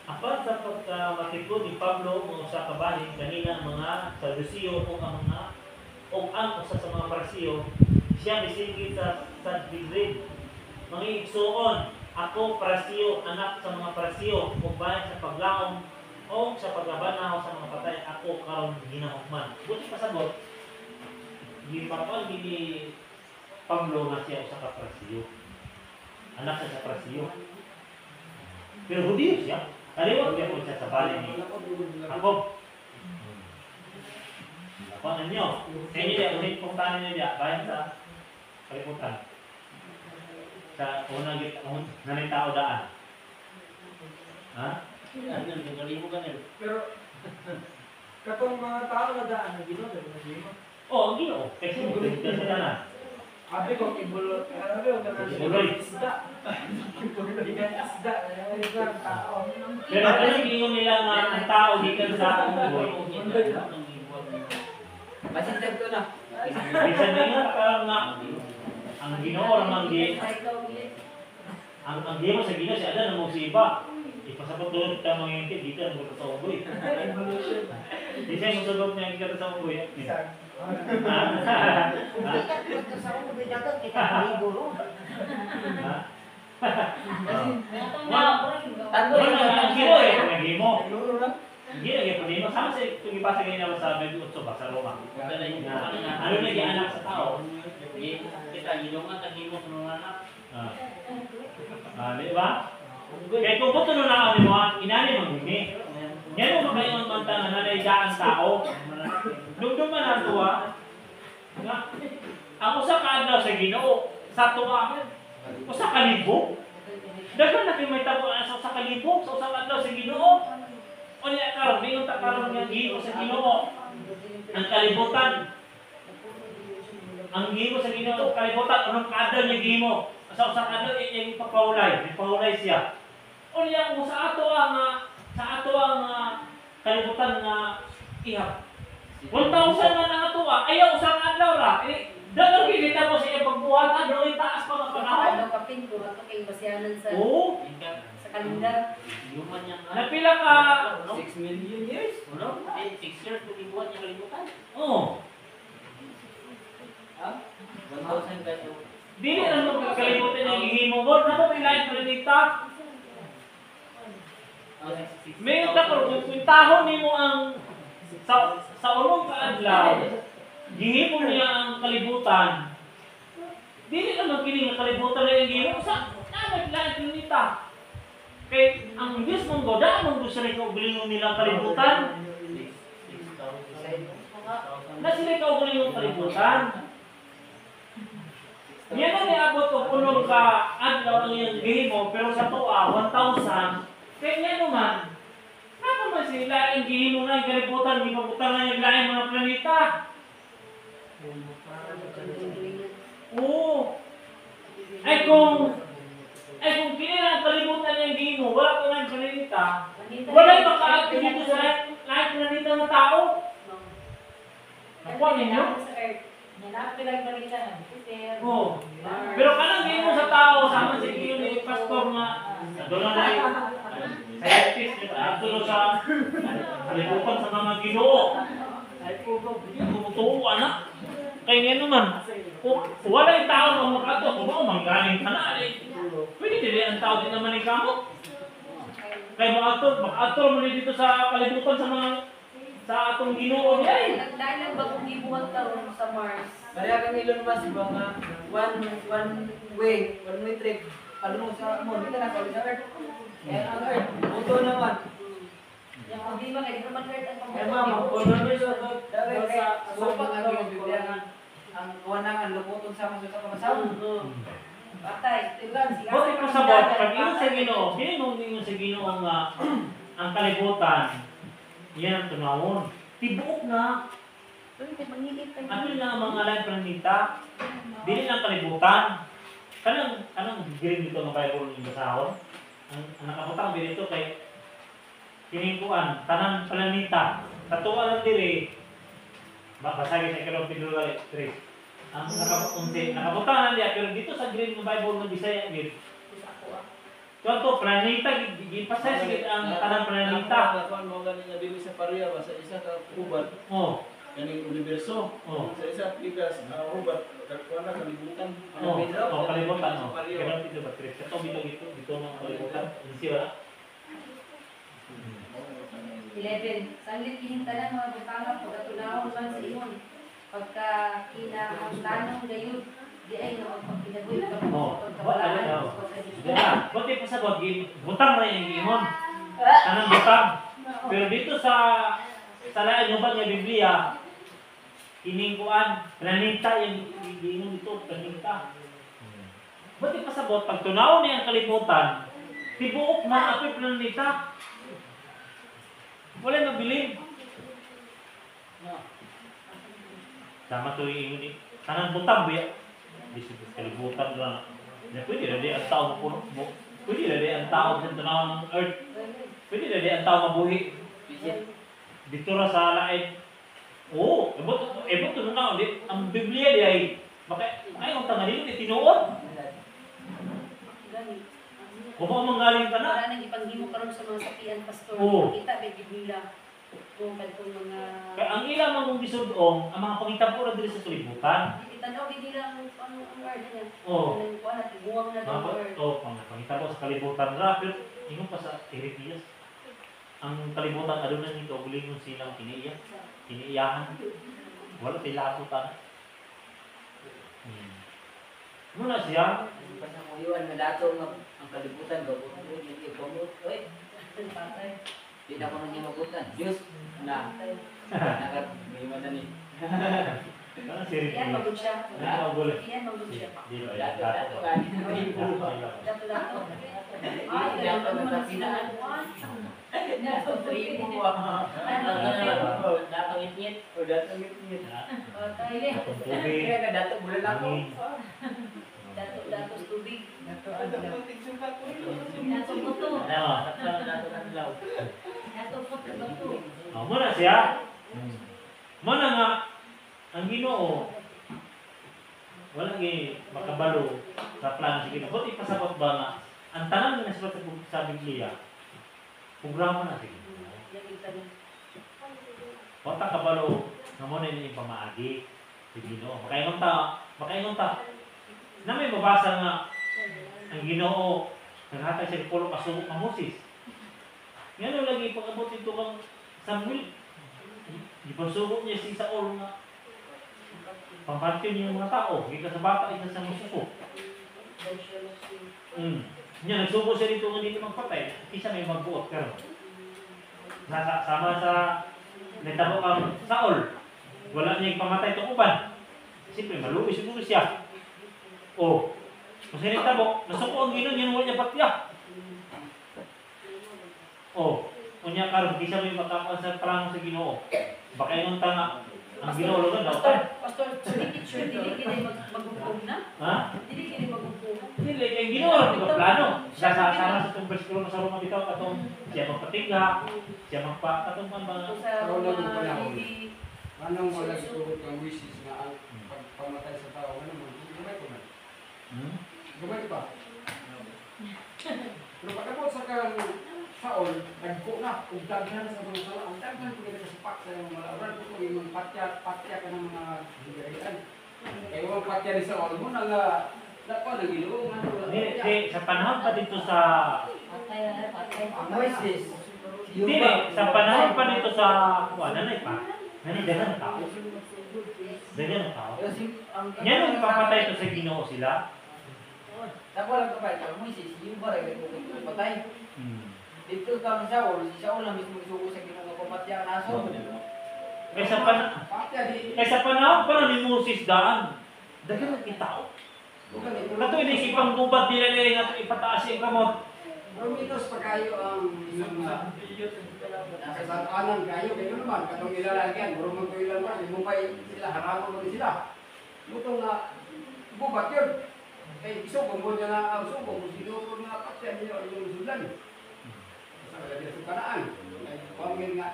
Apat sa pagkamatipod ni Pablo kung sa kabahin kanina mga Sadusiyo o ang usa sa mga Parasiyo, siya misinggit sa Digrid. Mga igsuon, ako Parasiyo, anak sa mga Parasiyo, kung bayan sa paglaom o sa paglabanaw sa mga patay, ako karon ginahukman. Buti pasabot, gipapal ni Pablo nga siya sa Parasiyo. Anak sa Parasiyo. Pero Hudiyo siya. Kaliwat niya po siya sa bali ni Jacob. Lakuan ninyo. Sa inyo niya, ulit puntahan ninyo niya, bayan sa kaliputan. Sa unang naling tao daan. Ha? Pero, katong mga tao na daan na Ginoo, Oo, ang Ginoo. Kasi mo ulit sa daan. Abi ko ibulo, abi ko Ibuloy. isda. Ikan isda, ang tao. Pero ano yung nila nga ang tao gikan sa unggoy? Masintag ko na. Bisan ninyo parang nga ang Ginoo ramang ang Ginoo sa Ginoo siya ada nang si iba. Ipasabot doon ta mga ente dito ang sa unggoy. Di siya musabot niya kita sa unggoy. Hindi ka punta sa ulo, dagat kita liburo. Ang Ginoo eh, ang Ginoo. Hindi lagi po din. Sama sa ipasa ganyan naman sa Medjugorje ba sa Roma. Ano na anak sa tao? Kita gilungan tag imo sa mga anak. Di ba? Kaya kung buto na naman mo, inani mo gini. Yan mo kayo ang mantangan na naidaan tao. Nung man ang tuwa, ako sa kaadlaw sa Ginoo, sa tuwa, o sa kalibo. Dagan na kayo may tabo sa kalibo, sa usang adlaw sa Ginoo. O niya karon, may unta karon nga Ginoo sa Ginoo. Ang kalibutan. Ang Ginoo sa Ginoo, kalibutan, anong kaadlaw niya Ginoo? Sa usang adlaw, yung ipapahulay siya. O niya kung sa ato ang kalibutan nga ihap. 1,000 man ang atuwa, ayaw usang adlaw ra. Dagang kita mo sa iyang pagbuhat, doon taas pa ng panahon. Ano ka pinto, ato kay basiyanan sa Oo. sa kalendar. Napila ka, 6 million years. 6 years kung ibuhat niya kalibutan. Oo. 1,000 kayo. Dili na mo kalibutan niya gihimo mo. Nato pilain planeta. May takor kung kwintahon nimo ang sa ulong kaadlaw. Gihimo niya ang kalibutan. Dili naman kini nga kalibutan na yung gihimo sa naman pilain planeta. Kay ang Diyos mong goda mong gusto rin kaugalingon nila ang kalibutan. Na sila kaugalingon ang kalibutan. Yan ang niabot ko punong ka adlaw ang iyang gihimo pero sa tuwa 1,000. Kaya nga naman, naman sila ang gihimo na yung kalibutan, di mabutan na yung lain mga planeta. Oo. Ay kung kinila ang kalibutan yung gihimo, wala ko na yung planeta, wala yung maka-active dito sa lahat planeta ng tao. Nakuha ninyo? Oo. Pero kanang gihimo sa tao, sama sa iyo ni pastor nga, doon na yung scientist, ato sa kalibutan sa mga Ginoo. Ay po, tumutuo anak. Kaya nga naman, kung wala yung tao na makato, kung ako manggaling ka na, pwede din ang tao din naman yung kamot. Kaya makato mo dito sa kalibutan sa mga sa atong Ginoo niya. Dahil lang ba kung gibuhat karon sa Mars? Kaya kang Elon Musk ba nga one way trip. Ano sa mo, dito na sa Earth. Kaya ang Earth, buto naman. Yung problema kay di naman Earth ang Kaya mama, kung ano yung sa supak ang yung Biblia nga ang kawanangan luputon sa mga sa kamasawon. patay. Bakit ko sabot, pag ingon sa Ginoo, ingon sa Ginoo ang kalibutan, yan ang tunawon. Tibuok na, ano na ang mga lain planeta, dili lang kalibutan. Kanang giring dito ng Bible ng basahon. Ang nakabutang dito kay kiningkuan, tanang planeta. Katuwa lang diri, basagin sa Kilo Pedro 3. Ang nakabutang lang diya, pero dito sa green ng Bible ng Bisaya, Ito, planeta, gipasay sigit ang tanang planeta. Kuan mo ganin nga dili sa pareha ba sa isa ka ubat. Oh. Kaning universo. Oh. Sa isa pikas ubat. Kuan na kalibutan. Oh, kalibutan no. Kaya dito ba trip? Ito dito ng kalibutan. Hindi wala. 11. Sanglit kinintanan mga butanga pagkatunahon man sa imon. Pagka kinahanglanon gayud di ay na magpapinagoy ka Oh, wala na daw. Dala, bakit pa sa bagin? Butang na yung imon. Tanang butang. Pero dito sa lain yung nga Biblia, kiningkuan, planeta yung imon dito, planeta. Bakit pa sa pag tunaw niya ang kalibutan, tibuok na apoy planeta. Wala nabilin. Sama to yung imon ni. Tanang butang buya. Di kalibutan lang. Pwede na di ang tao mo. Pwede na di ang tao sa tunaw ng earth. Pwede na di ang tao mabuhi. Dito ra sa lain. Oo, ebot to na di ang Biblia di ay ang tanga dito tinuod. Kung mo manggaling ka na. Wala nang ipanghimo karon sa mga sapian pastor. Oo. Kita ba Biblia? Kung kadtong mga Kaya ang ilang mong gisudong, ang mga pangitabo ra diri sa kalibutan. itanaw gid nila ang word niya. Oo. Ang kuan at guwang na ang word. Pangitabo sa kalibutan ra pero ingon pa sa Heretias. Ang kalibutan aduna nito bulingon silang kiniiyahan. Wala sila asutan. Muna siya. Pas na kuyuan na dato nga ang kalibutan ko. Hindi ko mo. Oy. Di na ko nang gimabutan. Diyos na. Nakagiman na ni. Ano si Ricky? Yan, magod siya. Ano ang gulo? Yan, magod siya pa. Di ba? Dato dato ka. Dato-dato. Ay, Dato naman na ang sinaan. Dato primo ah. Dato ngit-ngit. O dato ngit-ngit. Atong tubig. Kaya na dato bulan ako. Hangin. Dato tubig. Dato ano. Dato buto. Ano? Dato kanlaw. Dato buto. Muna siya. Muna nga, ang Ginoo wala gi makabalo sa plano sa Ginoo. Buti pasabot ba nga ang tanan nga nasulat sa Biblia programa na sa Ginoo. Wala kabalo nga mo na yung pamaagi sa Ginoo. Makaingon ta. Na may mabasa nga ang Ginoo naghatag siya pulo ka sugo ka Moses. Ngano lagi pag-abot ito kang Samuel. Ipasugo niya si Saul nga pampantin niya yung mga tao. Kita sa bata, isa sa musuko. Niya, nagsuko siya dito nga dito magpatay. Isa may magbuot. Pero, sama sa nagtabo kang Saul. Wala niya yung pamatay itong uban. Siyempre, maluwi siguro siya. O, kung siya nagtabo, nasuko ang Ginoo, yan wala niya patya. O, kunya karon kisa may makakuan sa plano sa Ginoo. Baka yung tanga ang Ginoo lugan daw. Pastor, dili kini magugpong na? Ha? Dili kini magugpong. Dili kay Ginoo lang ang plano. Sama sa itong bersikulo sa Roma bitaw katong siya magpatingga, siya katong mga Sa Anong wala itugot ng wishes na ang pagpamatay sa tao? Ano mo? Gumay ko na. Gumay pa. Pero pagkabot sa kang Saul, nagpo na, kung daghan sa mga sala, ang daghan ko kita sa pak sa mga malauran, kung yung patya ka ng mga higarian. Kaya yung patya ni Saul mo, nagpa ng Ginoo, sa panahon pa dito sa Moises. Dili, sa panahon pa dito sa nanay pa. Nanay dagan tao. Dagan tao. Yan ang papatay to sa Ginoo sila. Tako lang kapay, kang Moises, yung barang ko patay. Dito kang Saul, si Saul lang mismo isuko sa Ginoo nga pamatya ang aso. Kaysa panahon pa ni Moses daan. Dagan ang kitao. Kato inisipang gubat nila nga ipataas yung kamot. Rominos pa kayo ang kasalanan kayo, kayo naman, katong ilalagyan, murong mga ilan man, yung mupay sila, harapon mo sila. Lutong na, gubat yun. Kaya isugong mo niya na ang sugong, sinugong na patya niya yung sulan. Sa kalagyan sa kanaan. Pamil nga,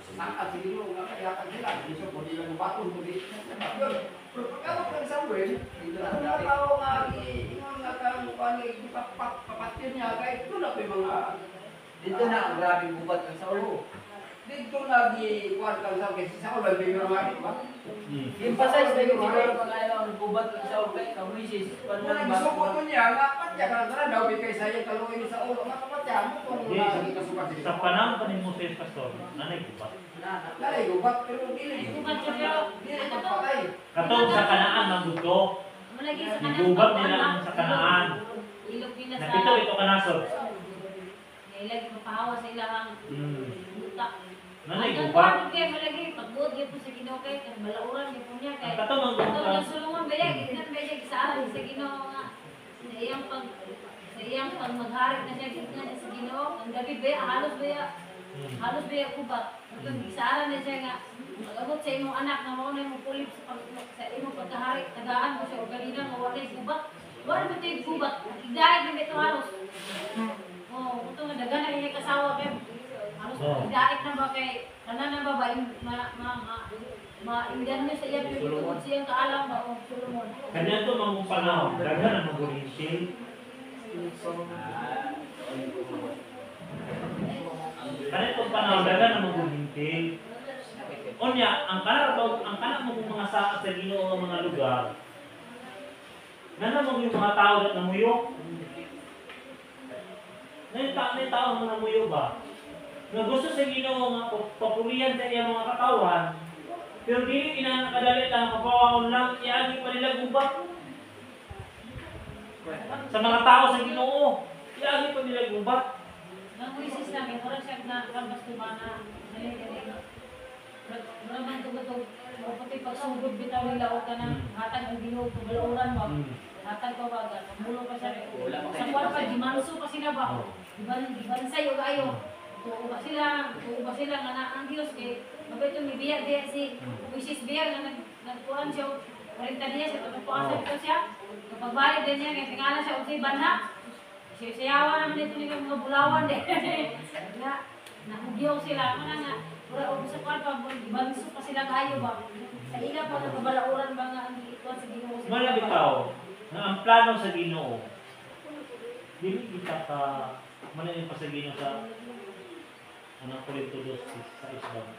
saan sa Ginoo nga kayatan sila. Isugong nila ng baton, kundi yun. Pero pagkabot ng Samuel, ang mga tao nga, ingon nga kang papatyan niya, kahit doon na yung mga Dito na ang grabing gubat ng Saul. dito na di-kuhan kang Saul, kasi Saul ay may marami ba? Yung pasay sa iyo, siguro pag ang gubat ng Saul kay kang Moises. Kung nagsuko to niya, nga patya ka na daw, bigay sa'yo kaluin ni Saul, nga kapatya mo kung Yes. kasukat Sa panahon pa ni Moses pastor, nanay gubat. Lalay, gubat, pero dili patay. Katong sa Kanaan ng gusto, Malagi sa igubat nila ang sa Kanaan. Ilog din na sa... Napito ito kanasod. Ilagi mapahawa sa ilang buta. Nanay Ang gubat. ano kaya malagi, pagbuot niya po sa Ginoo kay, kaya malauran niya po niya kay... Ang katong ang Ito, gubat. nagsulungan ba yan? Ginan ba siya sa akin sa Ginoo nga? Sa iyang pag magharit na siya, ginan niya sa Ginoo. Ang gabi ba, halos ba yan gubat. Kung isaaran na siya nga, pag-abot sa imong anak na mauna yung pulip sa imong pagkaharit, tagaan mo siya o ganina nga wala yung gubat. Wala ba ito yung gubat? Igdahit na ito halos. Oo, ito nga dagan na yung kasawa kay halos igdahit na ba kay tanan na ba maindan niya sa iya pero siyang kaalam ba o Solomon. Kanya to mga panahon, dagan ang magulinsin. Kanya to panahon, dagan ang magulinsin. Onya, ang kana mo mga sa Ginoo nga mga lugar. Nana mo yung mga tao na namuyok. May tao mo namuyo ba? Nga gusto sa Ginoo nga papulihan sa iyang mga katawan. Pero dili kinakadali lang, kapawakon lang, iagi pa nila gubat. Sa mga tao sa Ginoo. Iagi pa nila gubat. Ang wisis namin, orang siya na kambas tumana. Naman tugutog, pati pagsugod bitaw nila o ka ng hatag ang Ginoo, tubalauran ba? Hatag pa baga, namulo pa siya. Sa kuwan pa, gimanso pa sila ba? Gibansay o kayo. Tuo ba sila nga na ang Diyos kay mabito ni Biya diya si wisis Biya nga nagkuhan siya. 40 diya siya, pagpuasa dito siya. Kapag balik din niya, kaya tingala siya unsay banha. Siyawan naman dito nila mga bulawan din. Nahugyaw sila. Ano nga, pura sa kuwan pa, banso pa sila kayo ba? Sa ila pa nagkabalauran ba nga ang ikuan sa Ginoo? Malabitaw na ang plano sa Ginoo. Dili kita ka manayon pa sa Ginoo sa unang Korinto 2:6 sa isbang.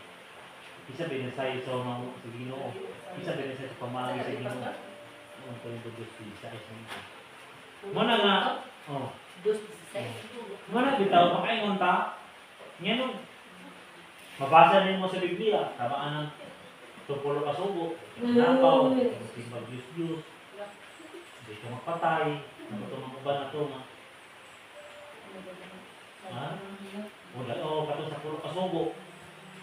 Isa binasay sa mga sa Ginoo. Isa binasay sa pamagi sa Ginoo. Unang Korinto 2:6 sa isbang. Muna nga, muna bitaw makaingon ta. Ngano mabasa nimo sa Biblia, tabaan ng tungkol ka sugo, napaw, timbag Diyos, hindi ka magpatay, namatulong ba na ito, ha? O, kato sa puro kasugo.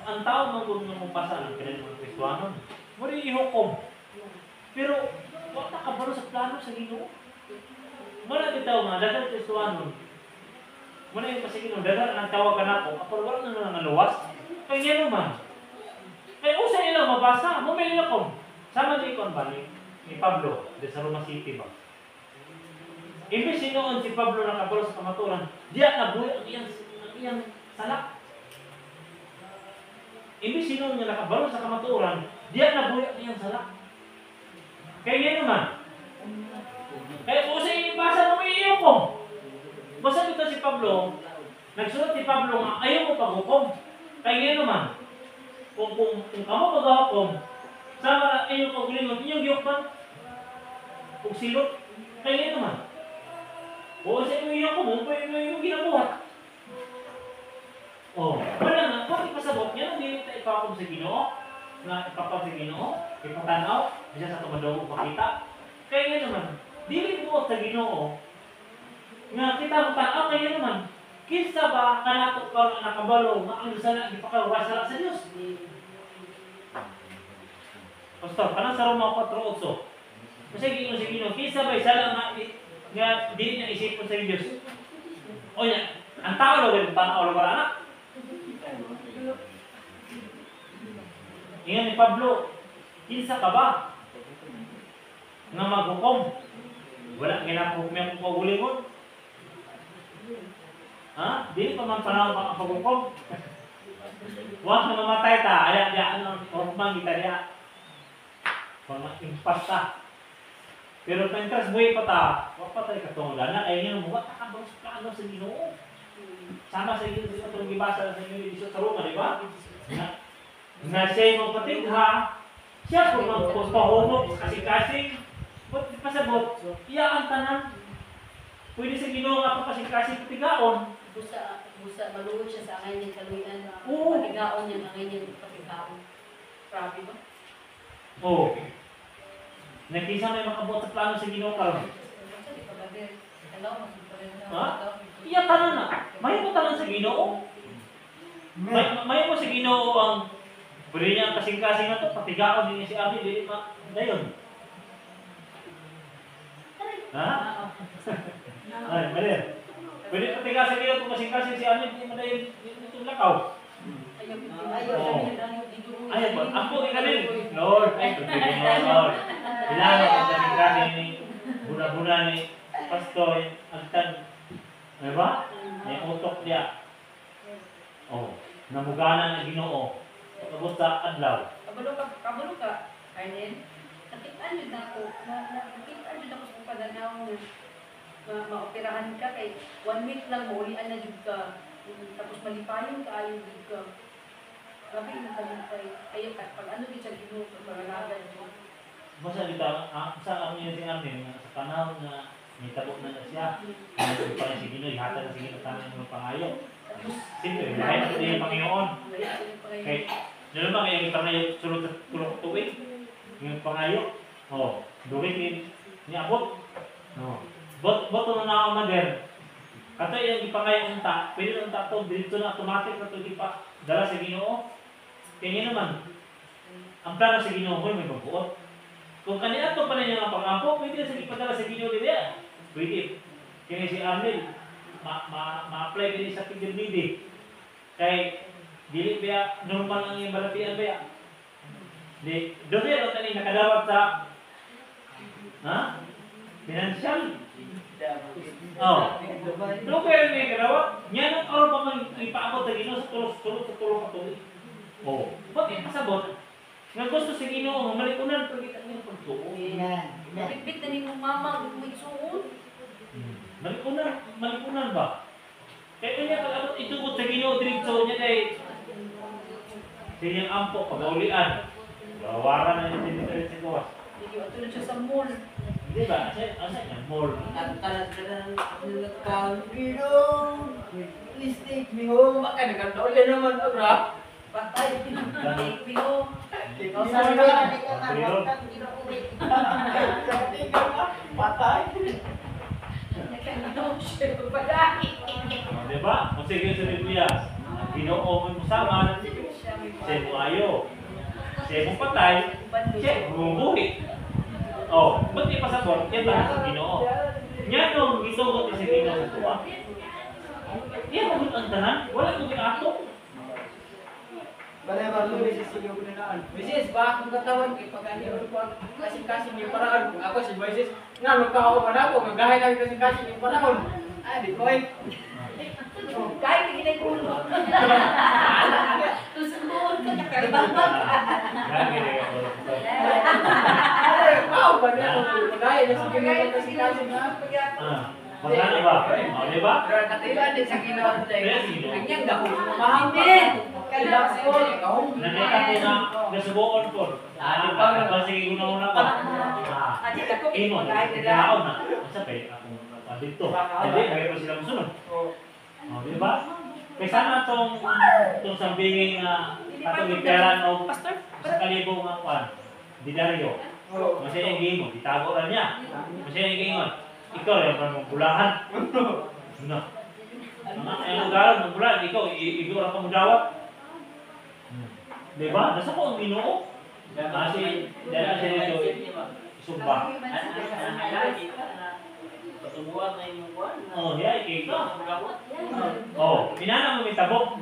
Ang tao man kung mabasa ng kailan mga Kristuanon, muli ihukom. Pero, wala nakabalo sa plano sa Ginoo. Mula bitaw nga, dagang Kristuanon, muna yung pasigino, dagang nagtawag ka na po, kapag wala na lang naluwas, kaya nga naman. Kaya usa ilang mabasa, mamili ako. Sama ni Ikon ba ni Pablo, de sa Roma City ba? Imbis sinoon si Pablo nakabalo sa kamaturan, diya nabuhay ang iyang salak. Imbis sinoon niya nakabalo sa kamaturan, diya nabuhay ang iyang salak. Kaya nga naman. Kaya usa ibasa mo iyo ko. Basta dito si Pablo, nagsulat si Pablo nga ayaw mo paghukom. Kaya nga naman, kung kamo maghahukom, sama na inyong kagulingon, inyong giyokman, kung silot, kaya nga naman. O sa inyong iyong kumo, kaya inyong ginabuhat. Wala nga, kung ipasabot niya, hindi tayo ipakom sa Ginoo, na ipakom sa Ginoo, ipatanaw, bisa sa tumadaw makita. Kaya nga naman, dili mo sa Ginoo, nga kita mo tanaw, kaya naman, kinsa ba kanato pa nakabalo nga ang sana ipakawasala sa Dios? Pastor, kanang sa Roma 4:8. Kasi gingon sa Ginoo, kinsa ba sala nga dili niya isipon sa Dios? O nya, ang tao lo tanaw lo anak. Ingon ni Pablo, kinsa ka ba nga maghukom? Wala ginapok may paggulingon. Ha? Dili pa man panahon ang paghukom. Wag na mamatay ta, aya ano, orman kita diya. Kung impas ta. Pero pentras buhay pa ta, wag pa tayo katunglan na kaya niyo mo ta ka sa plano sa Ginoo. Sama sa iyo sa itong gibasa sa inyo dito sa Roma, di ba? Na siya mo patigha, siya po magpahubog kasi pasabot, iya ang tanan. Pwede sa Ginoo nga papasing-kasing patigaon. Busa maluwag siya sa angay niyang kaluyan. Oo. Patigaon niya, angay niyang patigaon. Grabe ba? Oo. Nagkisa may makabot sa plano sa Ginoo karon. Ha? Iya tanan na. May mo tanan sa Ginoo. May mo sa Ginoo ang pwede niya ang kasing-kasing na to, patigaon din si Abi, dili ma dayon. Ha? Ay, mali. Pwede patiga sa Ginoo kung kasing-kasing si Amin, hindi mo na yung lakaw. Ayaw ba? Ako ikanin. Lord, ay, pagpigin mo, Lord. Kailangan kung kasing-kasing ni buna-buna ni Pastor, agtag. Ano ba? May utok niya. Namugana ng Ginoo. Pagkabot sa adlaw. Kabalo ka, Arlen. Nakita niyo na ako, nakita niyo na ako sa paganaw na maoperahan ka kay 1 week lang maulian na jud ka. Tapos malipayon ka ayo jud ka. Grabe yung kalipay. Ayaw ka pag ano di siya Ginoo pagalagan mo. Basta dito, sa amin yung sinabi, sa panahon na may tabok na siya, hindi pa rin si Ginoo, ihatag na si Ginoo tanang ng pangayo. Siyempre, dahil ito yung Panginoon. Kaya, nyo ba kaya yung pangayo sulod sa tulong tuwing? Yung pangayo, duwing ni abot. boto na ako mader. Kato yung ipangay unta, pwede na unta to, dito na automatic na to ipa dala sa Ginoo. Kaya naman, ang plano sa Ginoo mo may magbuot. Kung kanina to pa rin yung pag-ampo, pwede na sa ipadala sa Ginoo nila. Pwede. Kaya si Arnel, ma-apply din sa PWD. Kay dili ba normal ang iyong balatian ba? Di, doon yan ang nakadawat sa financial. Oh. Doon kaya may kadawat. Yan ang araw pa man ipaabot sa Ginoo sa tulog katuloy. Oh. Ba't yung pasabot? Nga gusto sa Ginoo, malikunan pagkita niyo pagtuo. Bit na ni mong mama, may suon. Malikunan ba? Kaya kanya kalabot itubot sa Ginoo diretso niya kay sinyang ampo, pag-aulian. Gawaran na yung tinitari sa gawas. Hindi, ato na siya sa mall. Di ba? Asa niya? Mall. Ang tanan-tanan ng Panginoon, please take me home. Baka nagkataon naman, Abra. Patay, take me home. Ikaw sa mga dito na huwag kang ginuulit. Patay. Nakakataon siya palagi. Di ba? Kung sige sa Biblia, ang Ginoo mo sama, siya mo ayo. Siya mo patay, siya bumubuhi. Oh, ba't di pasabot? Yan ba sa Ginoo? Yan nung gisugot sa Ginoo sa tuwa. Yan mo ang tanan, wala kong ato. Balay-balay mo si Sigaw ko na naan. Mrs. ba akong katawan kay pag-ani ko kasing-kasing yung paraan. Kung ako si Mrs. nga magkakawa na ako, magahay lang kasing-kasing yung paraan. Di ko eh. Kahit hindi na kulo. Tusunuan ka niya karibang-bang. Lagi na yung oras ko. Wow, ba na ako magahay na sige nga kasing-kasing na. Magkano ba? O, di ba? Pero katilan din sa ginawa tayo. Ang niyang gahong Hindi. Kalabas ko, gahong. Nanita ko na nasubukan ko. Ba sige una pa. Ati ako, Imo, kahit nila. nagkakaon na. Masa pa ako dito. Hindi, may pa sila musunod. O, di ba? Kaya sana itong sambingin na katong iperan o sa kalibong ang kwan. Didaryo. Masaya yung game mo, itago lang niya. Masaya yung game mo. Ikaw yung parang bulahan. No. Ang ugaran ng bulan, ikaw, igura ka magdawat. Diba? Nasa ko ang Ginoo. Kasi, dahil siya nito, isumba. Patubuhan na yung buwan. Oh, yeah, ikaw. Oh, pinana mo may tabok.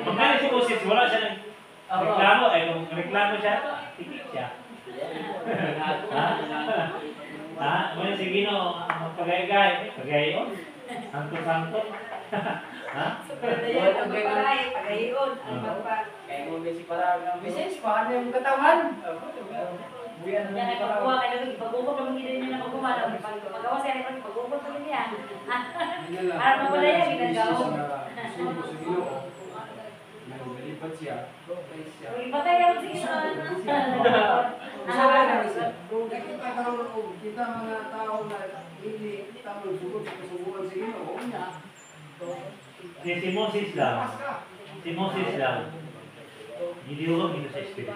Magkano si Moses, wala siya ng reklamo. Ay, kung reklamo siya, tikit siya. Ha? Muna si Ginoo, magpagay-gay. Pagayon. Santo-santo. Ha? Pagayon. Kaya mo si parang Mrs. paano yung katawan? Buyan mo Yan yung ay parang. pagkuha kayo lagi. Pag-ubot naman hindi niya na pagkuha. Pag-gawa siya rin pag-ubot naman niya. Para mawala yan, ginagawa. Sugo sa Ginoo. Nalipat siya. Ipatay ako sige na. Kung kita mga tao na hindi tamang sugot sa kasubukan sa Ginoo, niya. Si Moses lang. Si Moses lang. Hindi ko kami sa Espiritu.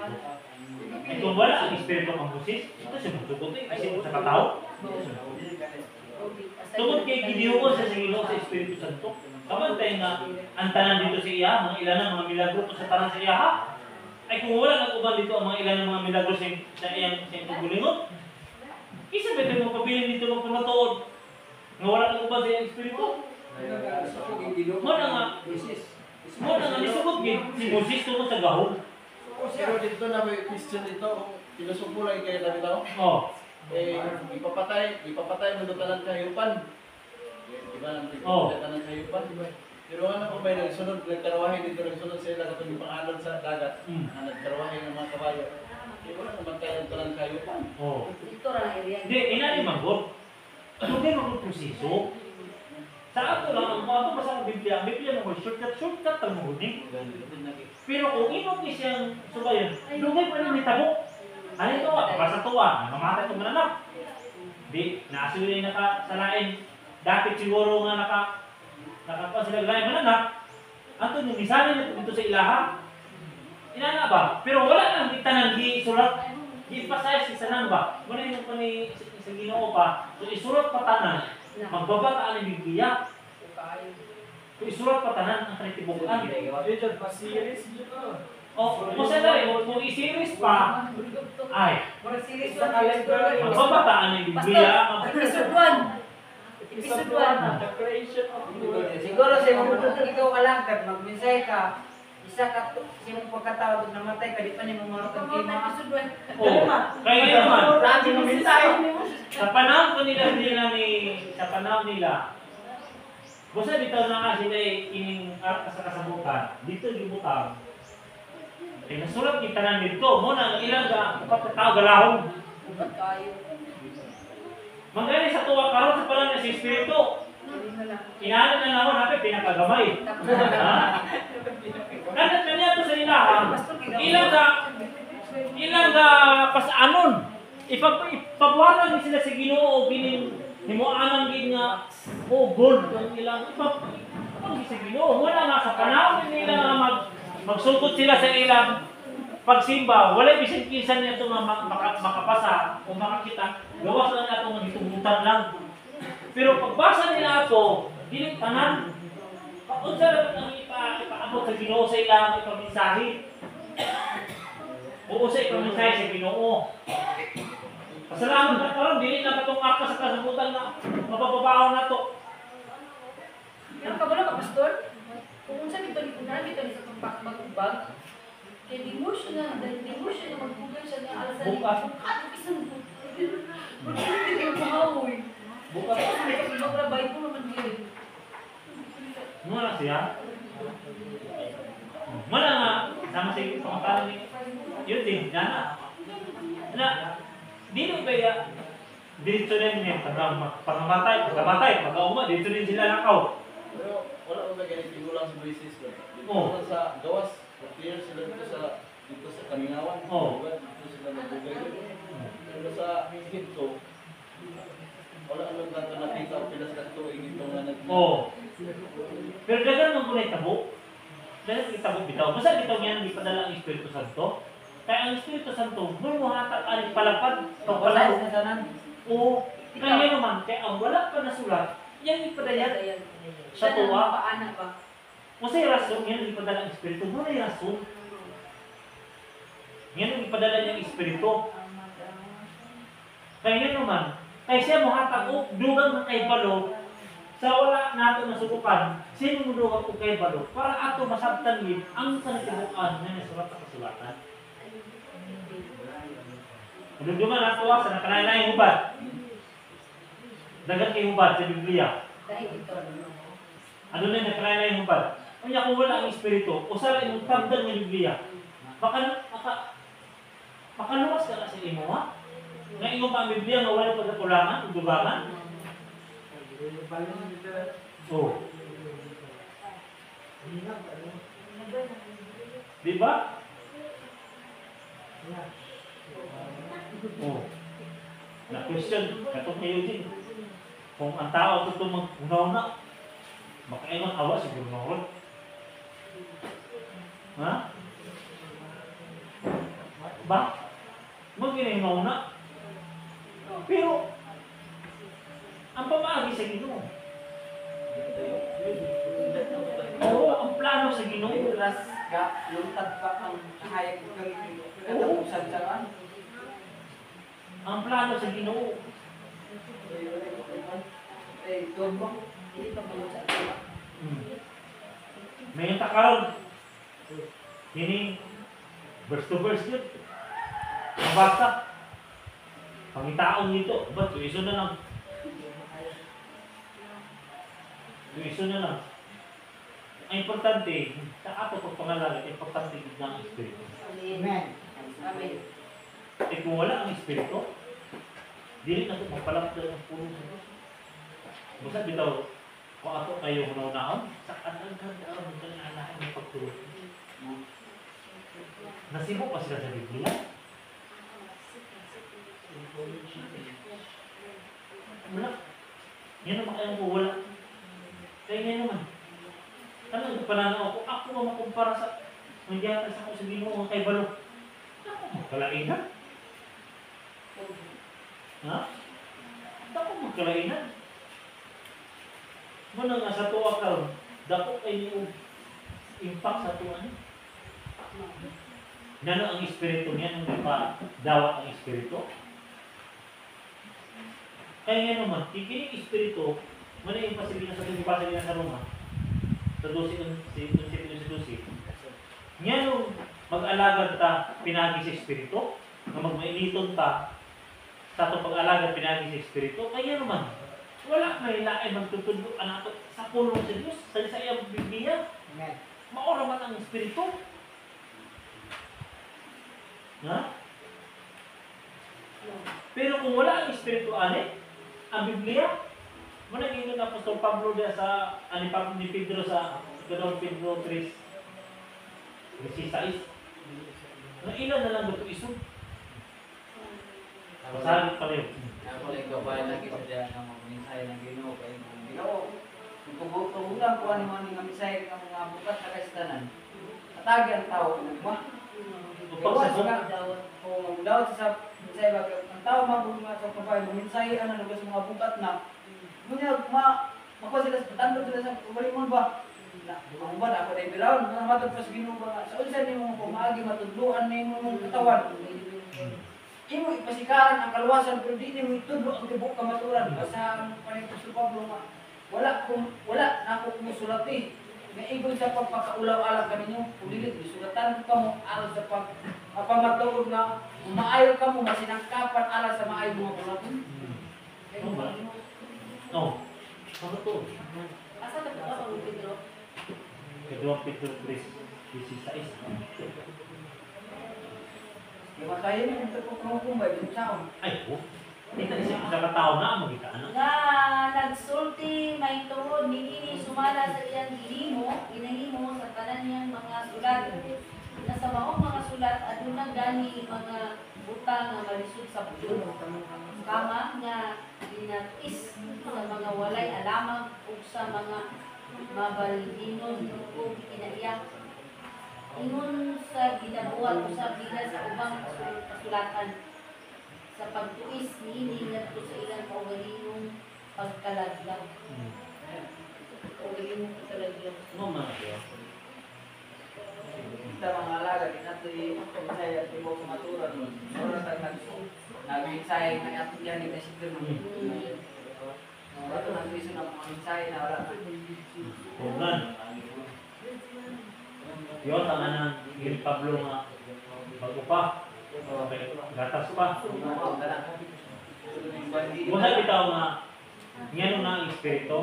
Ay kung wala ang Espiritu ng Moses, ito siya magsugot eh. Kasi sa katao. Tungkol kay Gideon sa Ginoo sa Espiritu Santo. Kamantay nga, ang tanan dito sa iya, mga ilan ng mga milagro sa tanan sa iya ha. Ay kung wala nag-uban dito ang mga ilan ng mga milagro sa iyang pagbulingot, isa ba ito mo pabilin dito ng pumatuod? Nga wala nag-uban sa iyang Espiritu? Mo na nga, nisugot si Moses tungkol sa gahong. Pero dito na may question dito, pinusupo lang kayo na bitaw. Oh. Ipapatay mo doon talang kahiyupan. Diba nang talang kahiyupan? Pero ano kung may nagsunod, nagkarawahin dito, nagsunod sila katong yung pangalan sa dagat, nagkarawahin ng mga kabayo. Di ba naman tayo talang kahiyupan? Oh. Dito ra area. Hindi, inani magot. Ano kayo mga proseso? Sa ato lang, ang mga ito basta ang Biblia mo, shortcut ang mahuni. Pero kung ino ki siyang subayon, lugay pa rin may tabok. Ano ito? Basta tuwa, namamatay itong mananap. Di, nasuloy nakasalain. Dati siguro nga nakapa sila lain mananap. Ato yung misalin na dito sa ilaha. Inana ba? Pero wala nang itanan di sulat. Di pasay si sanan ba? Muna yung sa Ginoo pa. So isulat pa tanan. Magbabataan ang Biblia. Kung isulat pa tanan ang kanitibukan. O, kung sa dali, kung isiris pa, ay, magbabataan ang Biblia. Episode 1. Episode 1. Siguro sa mga ikaw alangkad, magminsay ka, isa ka simong pagkatao namatay ka, di pa niyo mamarotong kima. Episode 1. O, kaya ngayon naman, Grabe mo minsay. sa panahon ko nila, sa panahon nila, basta dito na nga sila ining sa kasabukan, dito gibutang. Eh, nasulat kita na dito, muna ang ilang kapatao galahon. Magaling sa tuwa karon sa pala na si Espiritu. Inaano na naman natin, pinakagamay. Ha? Kanat na niya ito sa ilahan, ilang pasanon. Ipabuhanan ni sila sa Ginoo, himuanang gid nga, gold ang ilang, ipapagin sa Ginoo. Wala nga sa panahon nila nga magsugod sila sa ilang pagsimba, wala bisan kinsan niya ito makapasa o makakita, gawas lang ito nga gitubutan lang. Pero pagbasa nila ito, dili tanan. Unsa ra ang ipaabot sa Ginoo sa ilang ipamisahe? Oo sa ipamisahe sa Ginoo. Pasalamat na karon dili na katong arka sa kasabutan na mapapabaon na to. Yang kabalo ka, Pastor? Kung unsa dito sa pagbag, kaya demotion na magbugal siya na alas sa Bukas. isang hindi ko mahawoy. Bukas. Sobra Bible naman yun. Muna siya. Muna nga, sama sa pangatalan ni yun din, Jana. Na, di mo kaya dito rin niya, pagkamatay, pagkauma, dito rin sila nakaw. Pero wala ko ganyan tigulang sa basis ko. Oh. Dito sa gawas, clear sila dito sa Kamingawan. Oh. Dito sila nabugay. Pero sa Hinto, wala lang kanto nakita pilas kanto ingito nga nag. Oh. Pero dagan mo muna itabo. Dagan itabo bitaw. Basta bitaw niyan di padala ang Espiritu Santo. Kaya ang Espiritu Santo, mo hatag aling palapad. Pagpalay sa tanan. O, kaya naman, kaya ang wala pa nasulat, yan ipadala sa tuwa. Paana pa. Kasi rason, yan ipadala ang Espiritu. Muna yung rason. Yan ang ipadala niyang Espiritu. Kaya naman, kaya siya mo hatag o dugang na kay Balo, sa wala nato nasubukan, sino mo dugang o kay Balo, para ato masabtan din ang kanitibukan na nasulat sa kasulatan. Duduman nato sa nakanay hubad. Dagat kay hubad sa Biblia. Dahil ito. Ano na nakanay hubad? Kanya kung wala ang Espiritu, usala imong tabdan ng Biblia. Makaluwas ka na sa imo, ha? Nga ingon pa ang Biblia nga wala pagkakulangan, udugangan. Oh. Di ba? Oh. Na-question, katong kayo din. Kung ang tao ito mag-unaw na, baka ay mag-awa siguro noon. Ha? Ba? Mag-inaw na. Pero, ang pamagi sa Ginoo. Oo, ang plano sa Ginoo. Plus, luntad pa ang kahayag kang katapusan sa kan. Ang plano sa Ginoo. Hindi pa mo sa tuwa. May takaron. Kini verse to verse yun. Mabasa. Pangitaon dito. Ba't iso na lang? Iso na lang. Ang importante, sa ato pagpangalan, importante gid ang Espiritu. Amen. Amen. Eh kung wala ang Espiritu, dili na ito magpalapit ng puno sa Diyos. Basta bitaw, kung ato kayo hunaw-naon, sa kanang-kanang ng kanang-anahan ng pagtulog. Nasibo pa sila sa Biblia. Wala. Yan naman kayong wala. Kaya ngayon naman. Tanong pananaw ako ang makumpara sa mandiyatas ako sa Ginoo kay Balo. Ako magkalainan. Ha? Ako magkalainan. Muna nga sa tuwa karon, dako kay niyo impact sa tuwa ni. Nano ang espiritu niya nung pa dawat ang espiritu. Kaya nga naman, kikinig espiritu, muna yung pasigin na sa pagpapasagin na sa Roma, sa 12. Nga nung mag-alagad ta pinagi sa espiritu, na magmainiton ta sa itong pag-alagad pinagi sa espiritu, kaya naman, wala may lain magtutulog nato sa pulong sa Diyos, sa iyang Biblia. Maura man ang espiritu. Ha? Pero kung wala ang espiritu ang Biblia, muna gingon na Apostol Pablo diya sa ni Pedro sa 2 Pedro 3:16. Na ilan na lang ito isog. Masalit pa rin. Ako lang gabay lagi sa diyan ng mga mensahe ng Ginoo kay Ginoo. Kung kubutulan ko ano man nga mensahe ng mga bukat sa kaistanan. Atagi ang tao ugma. Gawas ka kung daw sa mensahe ba ang tao magugma sa kabay ng mensahe ano lugas mga bukat na. Munya mako sila tandog sila sa ubalimon ba. Kung ba ako dai bilaw nga matod pa sa Ginoo ba. Sa unsa nimo kung maagi matudloan nimo mong katawan. Imo ipasikaran ang kaluwasan pero di nimo itudlo ang tibok kamaturan. Basta ang paningko sa Pablo nga wala na ako kumusulati. Nga ibig sa pagpakaulaw-alam kaninyo, ulilit isulatan ko mo alang sa pamatuod na maayo ka mo masinangkapan alang sa maayo mga bulatin. No ba? No. Ano to? Asa ka ba ang Pedro? Kedua Pedro 3:16. Yung matayin mo ito kung kumbay, yung saon. Ay, oh. Kita isip sa katao na magita na. Nga nagsulti may tuod niini sumala sa iyang hinimo sa tanan niyang mga sulat. Na sa maong mga sulat aduna gani mga butang nga malisod sa pulo. Kama nga dinatis sa mga walay alamang ug sa mga mabaldinon ug kinaiyak. Ingon sa ginabuhat usab nila sa ubang kasulatan sa pagtuis niini ngadto sa ilang kaugalingong pagkalaglag. Kaugalingong pagkalaglag. Mama. Kita mga alaga, kinatoy mensahe at tibok kamaturan. Oras ang nag-mensahe nga ato diyan ni Presidente mo. Ato nag-vision ng mga mensahe na wala. Tugan. Yun, ang anang Gil Pablo nga bago pa. Gatas pa. Muna bitaw nga ngano na ang espiritu.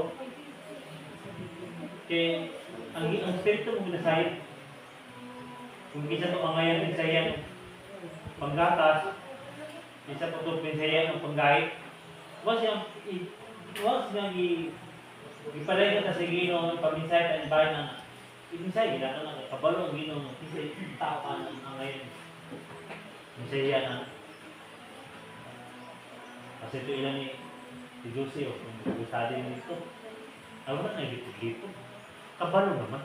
Kaya ang espiritu mo ginasayid. Kung isa ito pangayan din sa yan panggatas, isa po ito pinsayan ng panggait. Once niyang ipalay ka sa Ginoo, paminsay ka ng bayan na ibinsay, gila ka na, kabalo ang Ginoo, kasi tao ka ng ngayon. Minsaya na. Kasi ito ilan ni Jose, kung gusto din nito. Alam na nagipog-ipog. Kabalo naman.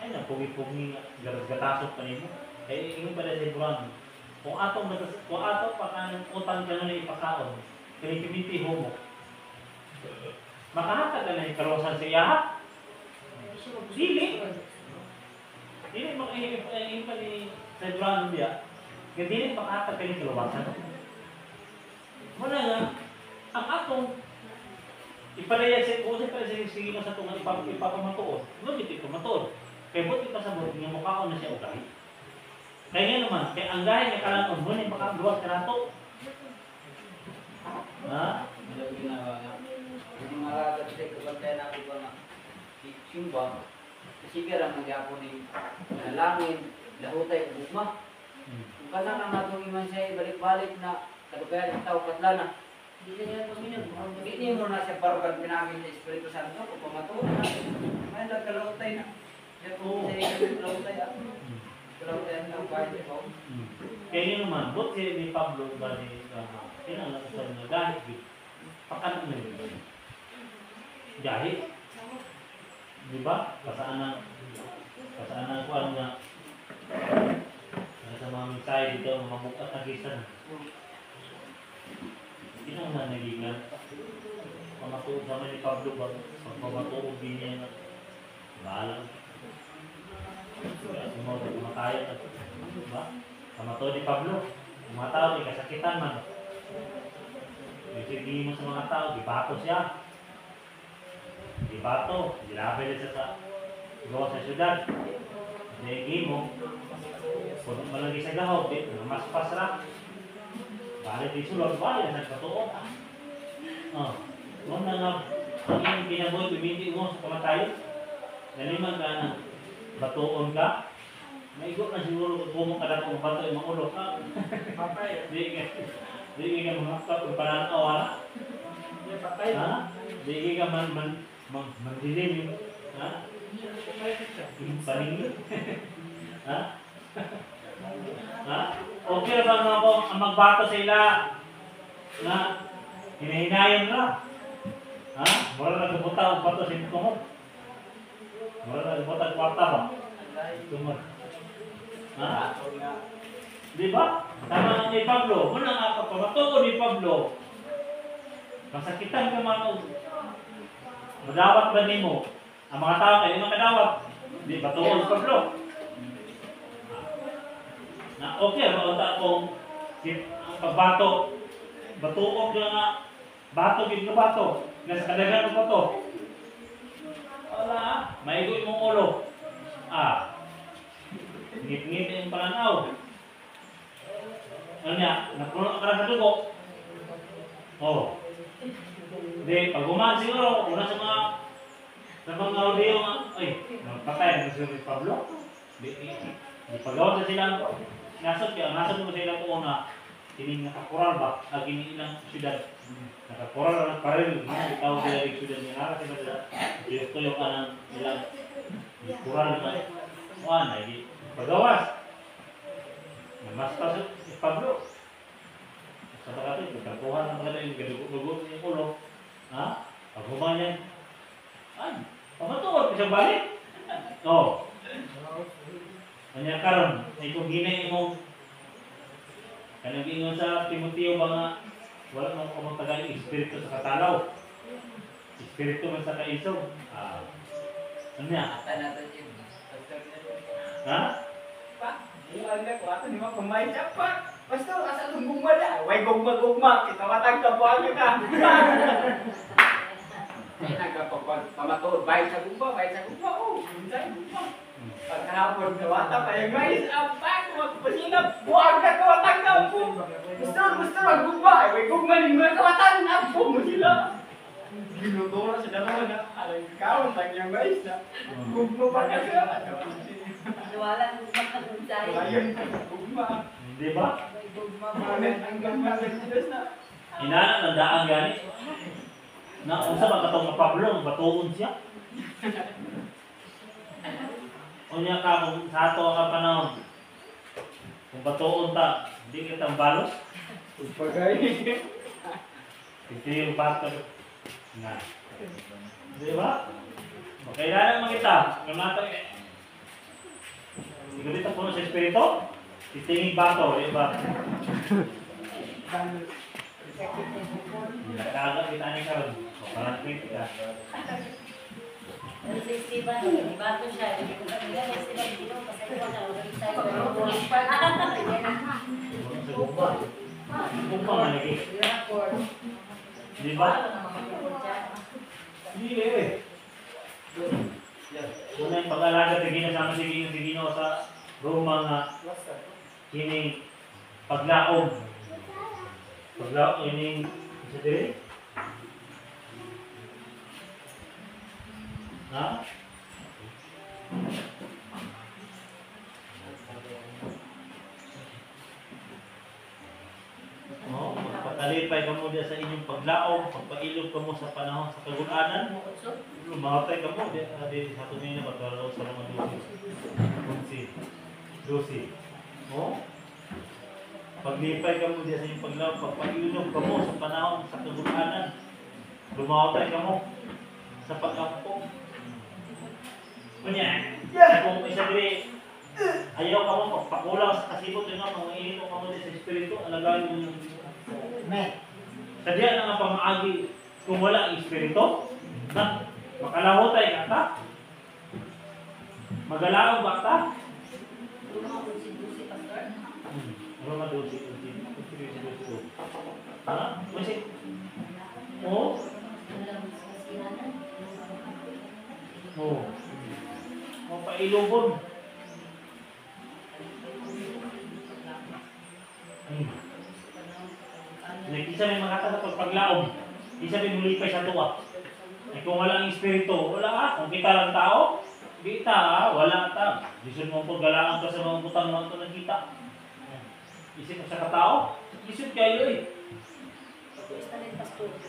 Ay na, pugi-pugi gatasok pa nimo. Eh, yung pala sa Ibrahim. Kung atong pa kanang utang ka na ipakaon, kinikiminti homo. Makahatag ka na yung kaluwasan sa iyaha. Dili. Dili yung pa ni sa Ibrahim niya. Kaya dili makahatag ka yung kaluwasan. Muna nga, ang atong ipalaya sa kung pala sa sige sa tungan ipapamatuod. Ngunit ipamatuod. Kaya buti pa sa buti, nga mukhaon na siya ugay. Kaya nga naman, kaya ang gaya niya kalang mo na makagawas ka na ito. Ha? Ano ginawa nga? Hindi malagat siya kabantayan ako ba nga simba. Kasi garang nagyapo ni langin, lahutay, bukma. Kung ka na natong iman siya, balik-balik na kadugayan ng tao katlana. Hindi mo na siya parang pinagin sa Espiritu Santo kung pamatuon na. May nagkalahutay na. Kaya yun naman, buti ni Pablo ba ni kailangan sa mga gahit, pakan na yun. Gahit. Di ba? Pasaan ang kuwan nga sa mga mensahe dito, mga bukat na kisan. Hindi naman nagigan. pamatuod naman ni Pablo ba? Pagpamatuod din niya na bahala. Kaya sumunod, kumatayan na. Diba? Pamatuod ni Pablo. Mga tao, may kasakitan man. Ibigay mo sa mga tao, gibato siya. Gibato, gilabay siya sa gawa sa syudad. Ibigay mo, kung malagi sa gahaw, mas pasra. Balik di sulod, balik na katuon. Mo na nga, ang iyong kinabuhi, pimindi mo sa kamatayon. Naliman ka na, batuon ka. Maigot na siguro kung bumong ka na kung bato yung mga ulo ka. Di ka mahakap kung pananaw, wala. Di ka mandilim. Yung paningin. Okay ba nga ako ang magbato sa ila na hinahinayon na? Mura na kabuta ang bato sa ito mo. Mura na kabuta ang kwarta ba? Tumod. Di ba? Tama nga ni Pablo. Muna nga kapamatuo ni Pablo. Masakitan ka man. Madawat ba ni mo? Ang mga tao kayo makadawat. Di ba tuon si Pablo? Na okay, maunta akong ang pagbato. Batuog na nga. Bato, gid na bato. Nasa kadagan ng bato. Wala, maigoy mong ulo. Ngit-ngit yung pananaw. Ano niya, napuno ka na sa dugo. Hindi, pag umaan siguro, una sa mga audio nga, ay, patay na si Pablo. Di pagawa sa sila, nasod mo sa ilang po na kining nakakural ba, aging ilang syudad. Nakakural na paril, ikaw sila yung syudad niya, nakasima sila. Ito yung anang ilang kural na, ay, pagawas. Mas pasok si Pablo. Sa pagkatid, magkakuhan ng mga yung gadugo-dugo yung ulo. Pag humanyan, ay, pamatuod ko siya balik. Kanya karon, itong ginay mo, kanang ingon sa Timoteo ba nga, wala nang kumang tagal yung espiritu sa katalaw. Espiritu man sa kaisog. Ano niya? Ilang ko ato di ba kumain siya pa. Basta asa itong gugma na. Way gugma. Kita matagka po ang ka. Ay nagpamatuod. Bayad sa gugma. Minsan gugma. Pagkahapon kawata pa yung mais. Apa? Magpasinap. Buwag ka kawatang ka po. Gusto maggugma. Ay way gugma rin mga kawatan. Apo mo sila. Ginudura sa dalawa na. Alam ikaw. Tag yung mais na. Gugma pa ka siya. Wala nang magkakunsay. Di ba? Inanak ng daang gani. Na unsa ba katong Pablo, batuon siya? Unya ka kung sa ato ang panahon. Kung batuon ta, di kita balos. Pagay. Ito yung bato. Na. Di ba? Kailangan makita. Kamatang sigurita puno sa espiritu, titingin bato, di ba? Nagkaga kita niya karon. Parang tweet ka. Ang 60 ba? Bato siya. Hindi ko kaya sila dito kasi ko na ulit tayo. Gugma man lagi. Di ba? Hindi eh. Una yung pag-alaga sa ginasama si Gino sa Roma nga kining paglaom. Paglaom kining isa diri. Magpatalipay ka mo diya sa inyong paglaom, pagpailog ka mo sa panahon sa kagunanan. Lumatay ka mo, di sa tumingin na magkaraw sa mga dosi. Paglipay ka mo diya sa inyong paglaom, pagpailog ka mo sa panahon sa kagunanan. Lumatay ka mo sa pag-ampong. Kunya, kung isa diri, ayaw ka mo, pagpakulang sa kasibot yun nga, mga inito ka mo sa espiritu, alagaan mo yung sadya na nga pamaagi Kung wala ang espiritu, na makalahotay ka ta. Magalaw ba ta? Roma 12. Ha? Masih? Oh? Oh. Mau pailubon. Isa may makata sa paglaom. Isa may mulipay sa tuwa. Ay kung wala ang espiritu, wala ah. Kung kita lang tao, kita ah, wala ta. Disod mo po galaan ka sa mga butang mga ito nakita. Isip mo sa katao, isip kayo eh.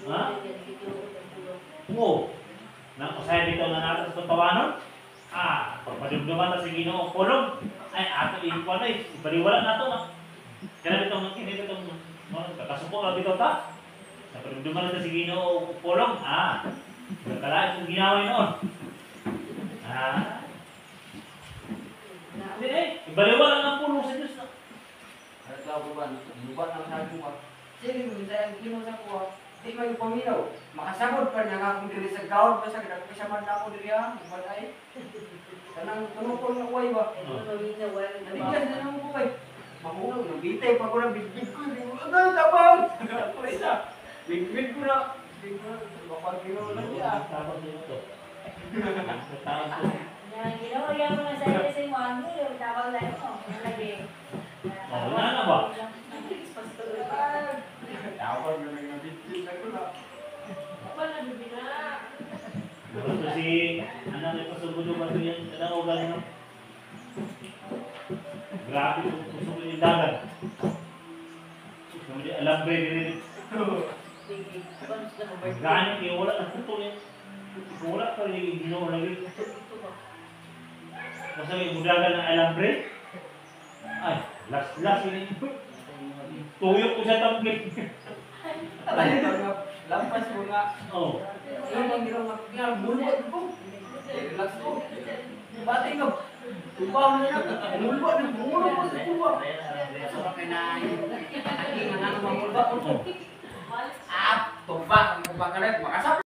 Ha? Oo. Nang usay dito na natin sa tawanon, pagpadumduman na sa Ginoo kulong, ay ato iikuan ay, ibaliwala na ito na. Kaya dito makinito itong kakasupo lang dito ta. Sa padumduman na sa Ginoo kulong, nagkalain kung ginawin noon. Hindi ibaliwala ng pulong sa Diyos na. Ano tawag ko ba? Inubat ang sabi ko. Sili mo sa kinusa ko. Di may paminaw. Makasabot pa niya nga kung dili sa gawad ba sa kasaman na ako diri ha. Iban ay. Kanang tunukol na uway ba? Nandiyan na naman ko kay. Mahulog na bitay pa ko na bigbig ko. Ano tabang? Bigbig ko na. Bakal kino lang niya. Tapos din ito. Ginawa mo na sa iyo sa imo ano, yung tawag na ito. Wala na ba? Tawag na lang bitbit na ko na. Ito si anak ni Pasubudo ba ito yan? Ano o gano'n? Grabe kung kusok yung dagat. Kemudian alambre din. Ganyan kayo wala na putol yan. Wala pa rin yung Ginoo lagi. Basta may mudagan ng alambre. Ay, last yun. Tuyok ko sa tamblik. Lampas mo nga. Oh. Yung ang ginawa nga, bulbot ko. Relax ko. Bati ka. Tubaw na yan. Bulbot, nagmulong ko sa tubaw. Sarap kay na yung aking mga mamulba ko. Tuba, ang kumbakalit, makasap.